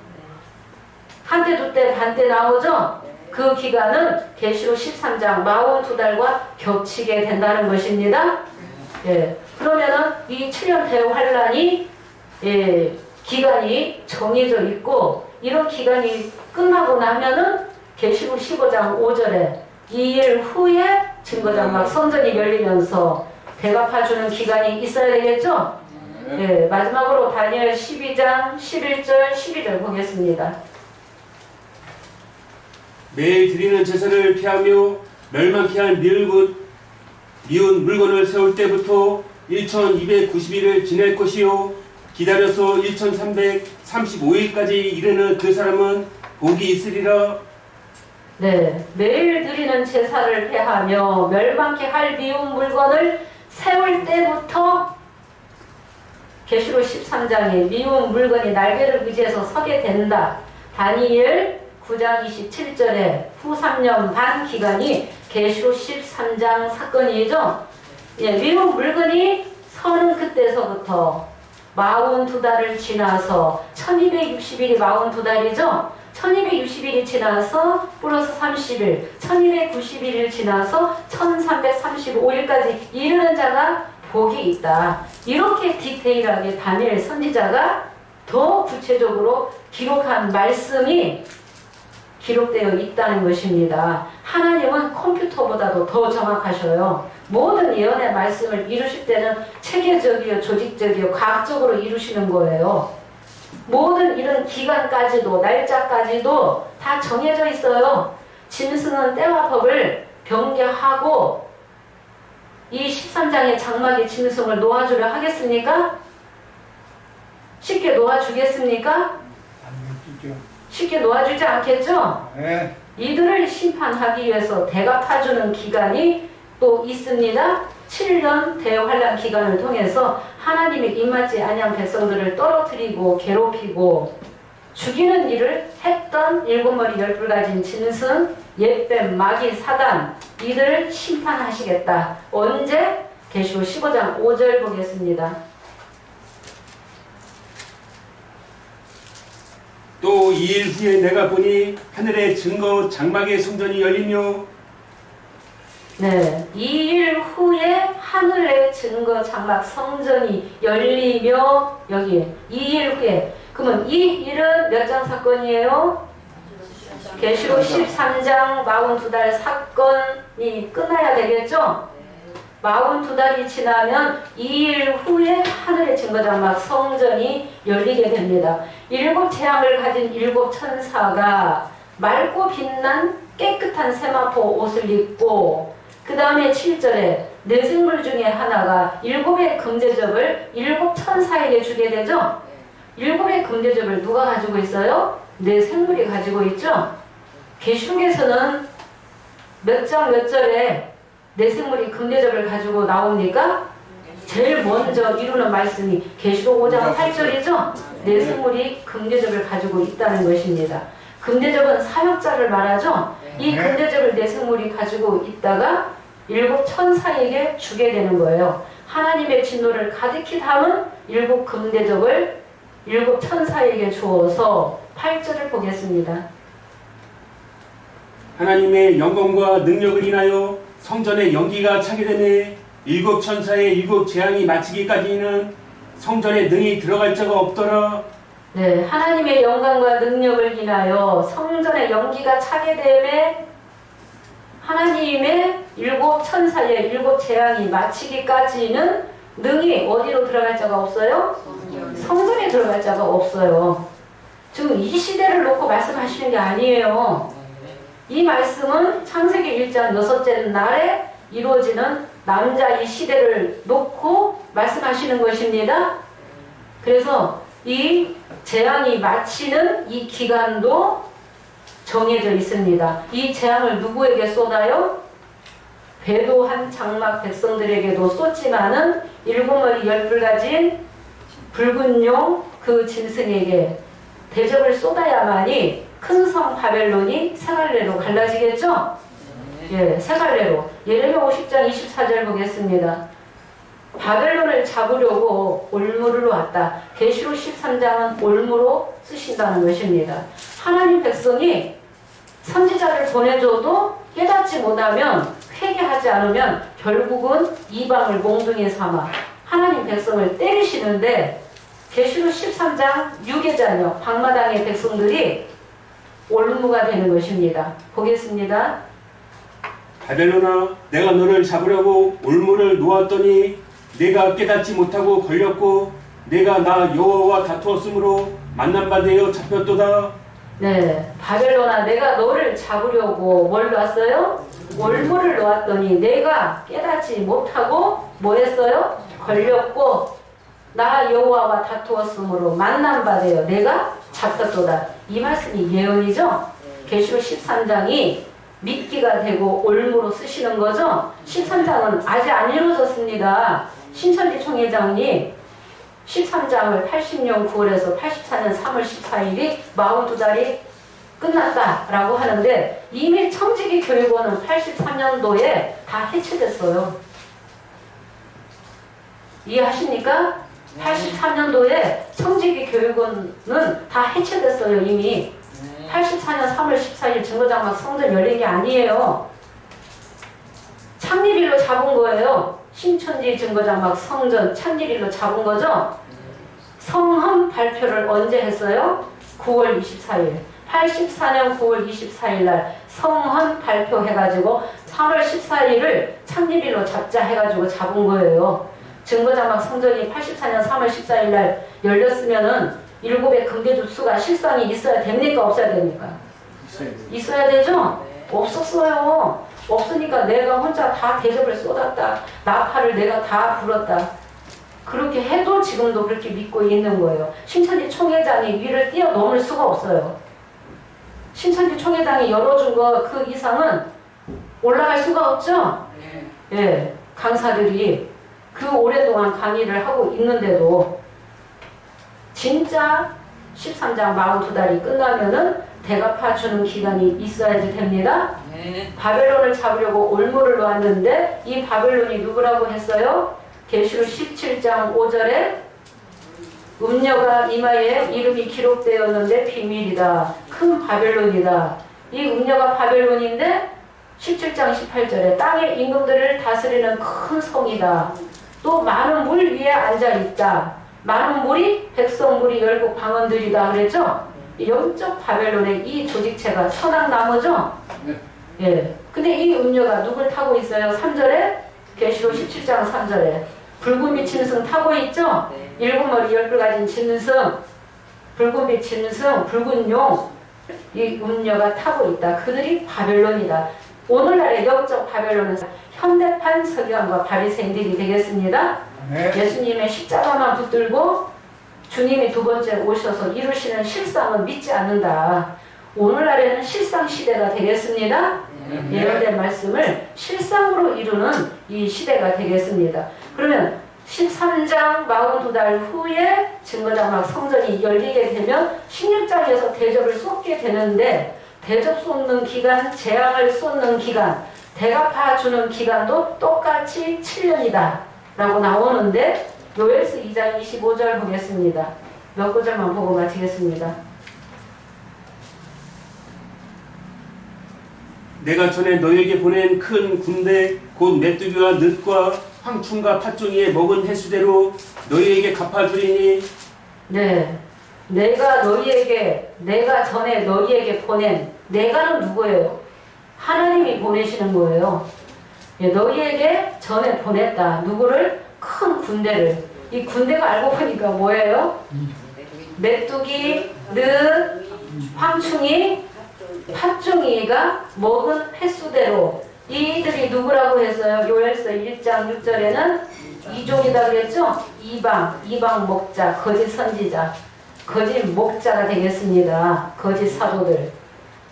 Speaker 1: 한때, 두때, 반때 나오죠? 그 기간은 계시록 13장 42달과 겹치게 된다는 것입니다. 예. 그러면은 이 7년 대환란이 기간이 정해져 있고, 이런 기간이 끝나고 나면은 계시록 15장 5절에 2일 후에 증거장막 성전이 열리면서 대갚아주는 기간이 있어야 되겠죠? 네, 마지막으로 다니엘 12장 11절 12절 보겠습니다.
Speaker 2: 매일 드리는 제사를 피하며 멸망케 할 미운 물건을 세울 때부터 1290일을 지낼 것이요 기다려서 1335일까지 이르는 그 사람은 복이 있으리라.
Speaker 1: 네, 매일 드리는 제사를 폐하며 멸망케 할 미운 물건을 세울 때부터 계시록 13장에 미운 물건이 날개를 의지해서 서게 된다. 다니엘 9장 27절에 후 3년 반 기간이 계시록 13장 사건이죠. 미운 물건이 서는 그때서부터 42달을 지나서 1260일이 42달이죠. 1260일이 지나서 플러스 30일, 1291일 지나서 1335일까지 이르는 자가 복이 있다. 이렇게 디테일하게 다니엘 선지자가 더 구체적으로 기록한 말씀이 기록되어 있다는 것입니다. 하나님은 컴퓨터보다도 더 정확하셔요. 모든 예언의 말씀을 이루실 때는 체계적이요, 조직적이요, 과학적으로 이루시는 거예요. 모든 이런 기간까지도, 날짜까지도 다 정해져 있어요. 짐승은 때와 법을 변경하고 이 13장의 장막의 짐승을 놓아주려 하겠습니까? 쉽게 놓아주겠습니까? 쉽게 놓아주지 않겠죠?
Speaker 3: 네.
Speaker 1: 이들을 심판하기 위해서 대갚아주는 기간이 또 있습니다. 7년 대환란 기간을 통해서 하나님의 입맞지 아니한 백성들을 떨어뜨리고 괴롭히고 죽이는 일을 했던 7머리 10뿔 가진 짐승, 옛뱀, 마귀, 사단, 이들을 심판하시겠다. 언제? 계시록 15장 5절 보겠습니다.
Speaker 2: 또 2일 후에 내가 보니 하늘의 증거 장막의 성전이 열리며
Speaker 1: 네, 2일 후에 하늘의 증거 장막 성전이 열리며 여기 2일 후에 그러면 이 일은 몇 장 사건이에요? 계시록 13장 42달 사건이 끝나야 되겠죠? 42달이 지나면 2일 후에 하늘의 증거장막 성전이 열리게 됩니다. 7 재앙을 가진 7 천사가 맑고 빛난 깨끗한 세마포 옷을 입고 그 다음에 7절에 네 생물 중에 하나가 7의 금대접을 7 천사에게 주게 되죠. 7의 금대접을 누가 가지고 있어요? 네 생물이 가지고 있죠. 계시록에서는 몇 장 몇 절에 네 생물이 금대접을 가지고 나옵니까? 제일 먼저 이루는 말씀이 계시록 5장 8절이죠. 네 생물이 금대접을 가지고 있다는 것입니다. 금대접은 사역자를 말하죠. 이 금대접을 네 생물이 가지고 있다가 7 천사에게 주게 되는 거예요. 하나님의 진노를 가득히 담은 7 금대접을 7 천사에게 주어서 8절을 보겠습니다.
Speaker 2: 하나님의 영광과 능력을 인하여 성전에 연기가 차게 되매 7 천사의 7 재앙이 마치기까지는 성전에 능히 들어갈 자가 없더라.
Speaker 1: 네, 하나님의 영광과 능력을 인하여 성전에 연기가 차게 되매 하나님의 7 천사의 7 재앙이 마치기까지는 능히 어디로 들어갈 자가 없어요? 성전에 들어갈 자가 없어요. 지금 이 시대를 놓고 말씀하시는 게 아니에요. 이 말씀은 창세기 1장 6째 날에 이루어지는 남자의 시대를 놓고 말씀하시는 것입니다. 그래서 이 재앙이 마치는 이 기간도 정해져 있습니다. 이 재앙을 누구에게 쏟아요? 배도한 장막 백성들에게도 쏟지만은 7머리 10뿔 가진 붉은 용 그 짐승에게 대접을 쏟아야만이 큰 성 바벨론이 세 갈래로 갈라지겠죠? 예, 세 갈래로. 예레미야 50장 24절 보겠습니다. 바벨론을 잡으려고 올무로 왔다. 계시록 13장은 올무로 쓰신다는 것입니다. 하나님 백성이 선지자를 보내줘도 깨닫지 못하면 회개하지 않으면 결국은 이방을 몽둥이 삼아 하나님 백성을 때리시는데 계시록 13장 유괴자녀 방마당의 백성들이 올무가 되는 것입니다. 보겠습니다.
Speaker 2: 바벨론아, 내가 너를 잡으려고 올무를 놓았더니 내가 깨닫지 못하고 걸렸고 내가 나 여호와와 다투었으므로 만난바 되어 잡혔도다.
Speaker 1: 네, 바벨론아, 내가 너를 잡으려고 뭘 놨어요? 올무를 놓았더니 내가 깨닫지 못하고 뭐 했어요? 걸렸고 나 여호와와 다투었으므로 만난 바 되어 내가 잡혔도다. 이 말씀이 예언이죠? 계시록 13장이 미끼가 되고 올무로 쓰시는 거죠? 13장은 아직 안 이루어졌습니다. 신천지 총회장이 13장을 80년 9월에서 84년 3월 14일이 42달이 끝났다라고 하는데 이미 청지기 교육원은 83년도에 다 해체됐어요. 이해하십니까? 83년도에 청지기 교육원은 다 해체됐어요. 이미 84년 3월 14일 증거장막 성전 열린 게 아니에요. 창립일로 잡은 거예요. 신천지 증거장막 성전 창립일로 잡은 거죠. 성헌 발표를 언제 했어요? 9월 24일 84년 9월 24일 날 성헌 발표해가지고 3월 14일을 창립일로 잡자 해가지고 잡은 거예요. 증거장막 성전이 84년 3월 14일 날 열렸으면은 일곱의 금대주 수가 실상이 있어야 됩니까? 없어야 됩니까? 있어야 되죠? 없었어요. 없으니까 내가 혼자 다 대접을 쏟았다. 나팔을 내가 다 불었다. 그렇게 해도 지금도 그렇게 믿고 있는 거예요. 신천지 총회장이 위를 뛰어넘을 수가 없어요. 신천지 총회장이 열어준 거 그 이상은 올라갈 수가 없죠? 예, 강사들이 그 오랫동안 강의를 하고 있는데도 진짜 13장 42달이 끝나면은 대갚아 주는 기간이 있어야지 됩니다. 바벨론을 잡으려고 올무를 놓았는데 이 바벨론이 누구라고 했어요? 계시록 17장 5절에 음녀가 이마에 이름이 기록되었는데 비밀이다. 큰 바벨론이다. 이 음녀가 바벨론인데 17장 18절에 땅의 임금들을 다스리는 큰 성이다. 또 많은 물 위에 앉아있다. 많은 물이 백성물이 열국 방언들이다 그랬죠? 영적 바벨론의 이 조직체가 선악나무죠? 예. 근데 이 음녀가 누굴 타고 있어요? 3절에 계시록 17장 3절에 붉은빛 짐승 타고 있죠? 일곱 머리 열불 가진 짐승, 붉은빛 짐승, 붉은 용, 이 음녀가 타고 있다. 그들이 바벨론이다. 오늘날의 영적 바벨론은 현대판 서기관과 바리새인들이 되겠습니다. 예수님의 십자가만 붙들고 주님이 두 번째 오셔서 이루시는 실상은 믿지 않는다. 오늘날에는 실상 시대가 되겠습니다. 예언된 말씀을 실상으로 이루는 이 시대가 되겠습니다. 그러면 13장 42달 후에 증거장막 성전이 열리게 되면 16장에서 대접을 쏟게 되는데 대접 쏟는 기간, 재앙을 쏟는 기간, 대갚아 주는 기간도 똑같이 7년이다 라고 나오는데 요엘서 2장 25절 보겠습니다. 몇 구절만 보고 마치겠습니다.
Speaker 2: 내가 전에 너에게 보낸 큰 군대 곧 메뚜기와 늑과 황충과 팥종이에 먹은 횟수대로 너희에게 갚아주리니.
Speaker 1: 네, 내가 전에 너희에게 보낸 내가는 누구예요? 하나님이 보내시는 거예요. 예, 너희에게 전에 보냈다. 누구를? 큰 군대를. 이 군대가 알고 보니까 뭐예요? 메뚜기, 늑, 황충이, 팥종이가 먹은 횟수대로 이들이 누구라고 했어요? 요엘서 1장 6절에는 이족이다 그랬죠? 이방 목자, 거짓 선지자, 거짓 목자가 되겠습니다. 거짓 사도들.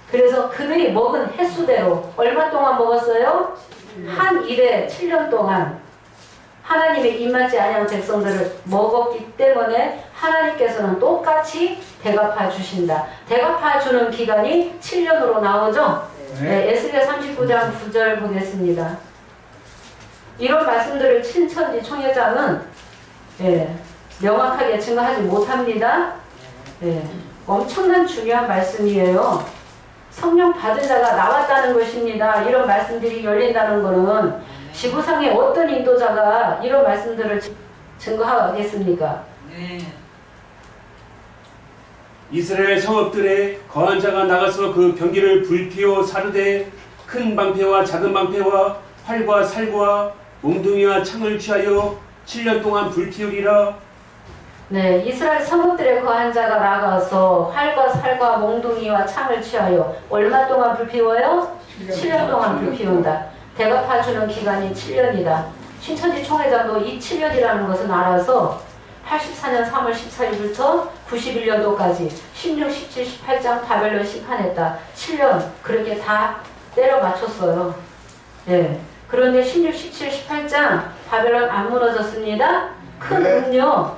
Speaker 1: 그래서 그들이 먹은 횟수대로 얼마 동안 먹었어요? 한 일에 7년 동안 하나님의 입맞지 아니한 백성들을 먹었기 때문에 하나님께서는 똑같이 대갚아 주신다. 대갚아 주는 기간이 7년으로 나오죠? 네, 에스겔 39장 9절 보겠습니다. 이런 말씀들을 신천지 총회장은 명확하게 증거하지 못합니다. 엄청난 중요한 말씀이에요. 성령 받은 자가 나왔다는 것입니다. 이런 말씀들이 열린다는 것은 지구상의 어떤 인도자가 이런 말씀들을 증거하겠습니까?
Speaker 3: 네.
Speaker 2: 이스라엘 성읍들에 거한 자가 나가서 그 경기를 불피워 사르되 큰 방패와 작은 방패와 활과 살과 몽둥이와 창을 취하여 7년 동안 불피우리라.
Speaker 1: 네, 이스라엘 성읍들에 거한 자가 나가서 활과 살과 몽둥이와 창을 취하여 얼마 동안 불피워요? 7년 동안 불피운다. 대갚아주는 기간이 7년이다. 신천지 총회장도 이 7년이라는 것은 알아서 84년 3월 14일부터 91년도까지 16, 17, 18장 바벨론 심판했다. 7년 그렇게 다 때려 맞췄어요. 네. 그런데 16, 17, 18장 바벨론 안 무너졌습니다. 큰 음료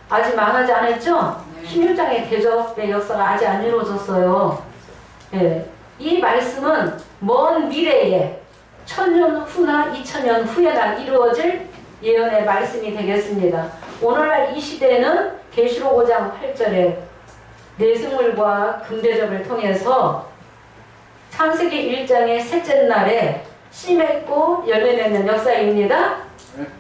Speaker 1: 아직 망하지 않았죠? 16장의 대접의 역사가 아직 안 이루어졌어요. 네. 이 말씀은 먼 미래에 1000년 후나 2000년 후에나 이루어질 예언의 말씀이 되겠습니다. 오늘날 이 시대에는 계시록 5장 8절에 내승물과 금대접을 통해서 창세기 1장의 셋째 날에 씨 맺고 열매 맺는 역사입니다.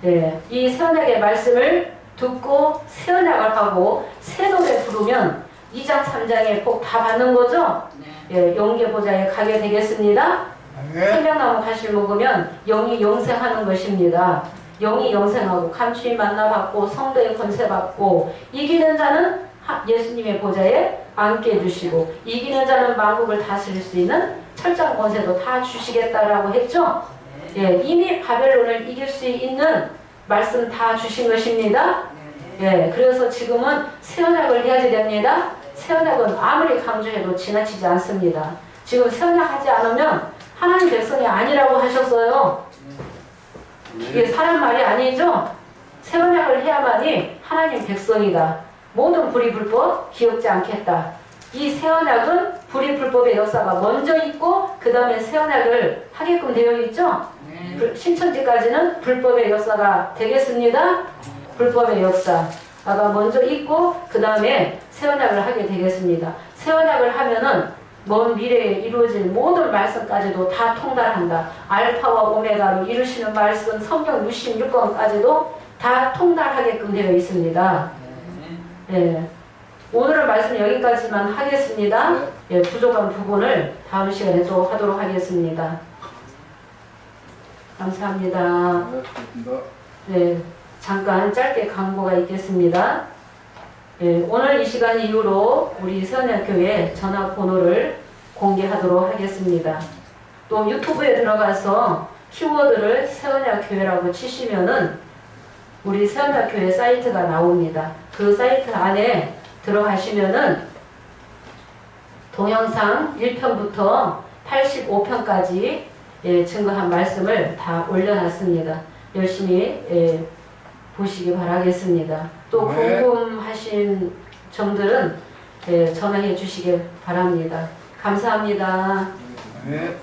Speaker 1: 네, 이 새언약의 말씀을 듣고 새언약을 하고 새 노래 부르면 2장 3장에 복 다 받는 거죠? 예, 영계보좌에 가게 되겠습니다. 생명나무 가시를 먹으면 영이 영생하는 것입니다. 영이 영생하고 감추임 만나받고 성도의 권세받고 이기는 자는 예수님의 보좌에 앉게 해주시고 이기는 자는 만국을 다스릴 수 있는 철장 권세도 다 주시겠다라고 했죠. 예, 이미 바벨론을 이길 수 있는 말씀 다 주신 것입니다. 예, 그래서 지금은 새언약을 해야지 됩니다. 새언약은 아무리 강조해도 지나치지 않습니다. 지금 새언약 하지 않으면 하나님 백성이 아니라고 하셨어요. 이게 사람 말이 아니죠? 새언약을 해야만이 하나님 백성이다. 모든 불의 불법 기억지 않겠다. 이 새언약은 불의 불법의 역사가 먼저 있고 그 다음에 새언약을 하게끔 되어 있죠? 신천지까지는 불법의 역사가 되겠습니다. 불법의 역사가 먼저 있고 그 다음에 새언약을 하게 되겠습니다. 새언약을 하면은 먼 미래에 이루어질 모든 말씀까지도 다 통달한다. 알파와 오메가로 이루시는 말씀 성경 66권까지도 다 통달하게끔 되어 있습니다. 네. 오늘은 말씀 여기까지만 하겠습니다. 예, 부족한 부분을 다음 시간에 또 하도록 하겠습니다. 감사합니다. 네, 잠깐 짧게 광고가 있겠습니다. 예, 오늘 이 시간 이후로 우리 새언약교회 전화번호를 공개하도록 하겠습니다. 또 유튜브에 들어가서 키워드를 새언약교회라고 치시면은 우리 새언약교회 사이트가 나옵니다. 그 사이트 안에 들어가시면은 동영상 1편부터 85편까지 예, 증거한 말씀을 다 올려놨습니다. 열심히 보시기 바라겠습니다. 또 궁금하신 점들은 전화해 주시길 바랍니다. 감사합니다.
Speaker 4: 네.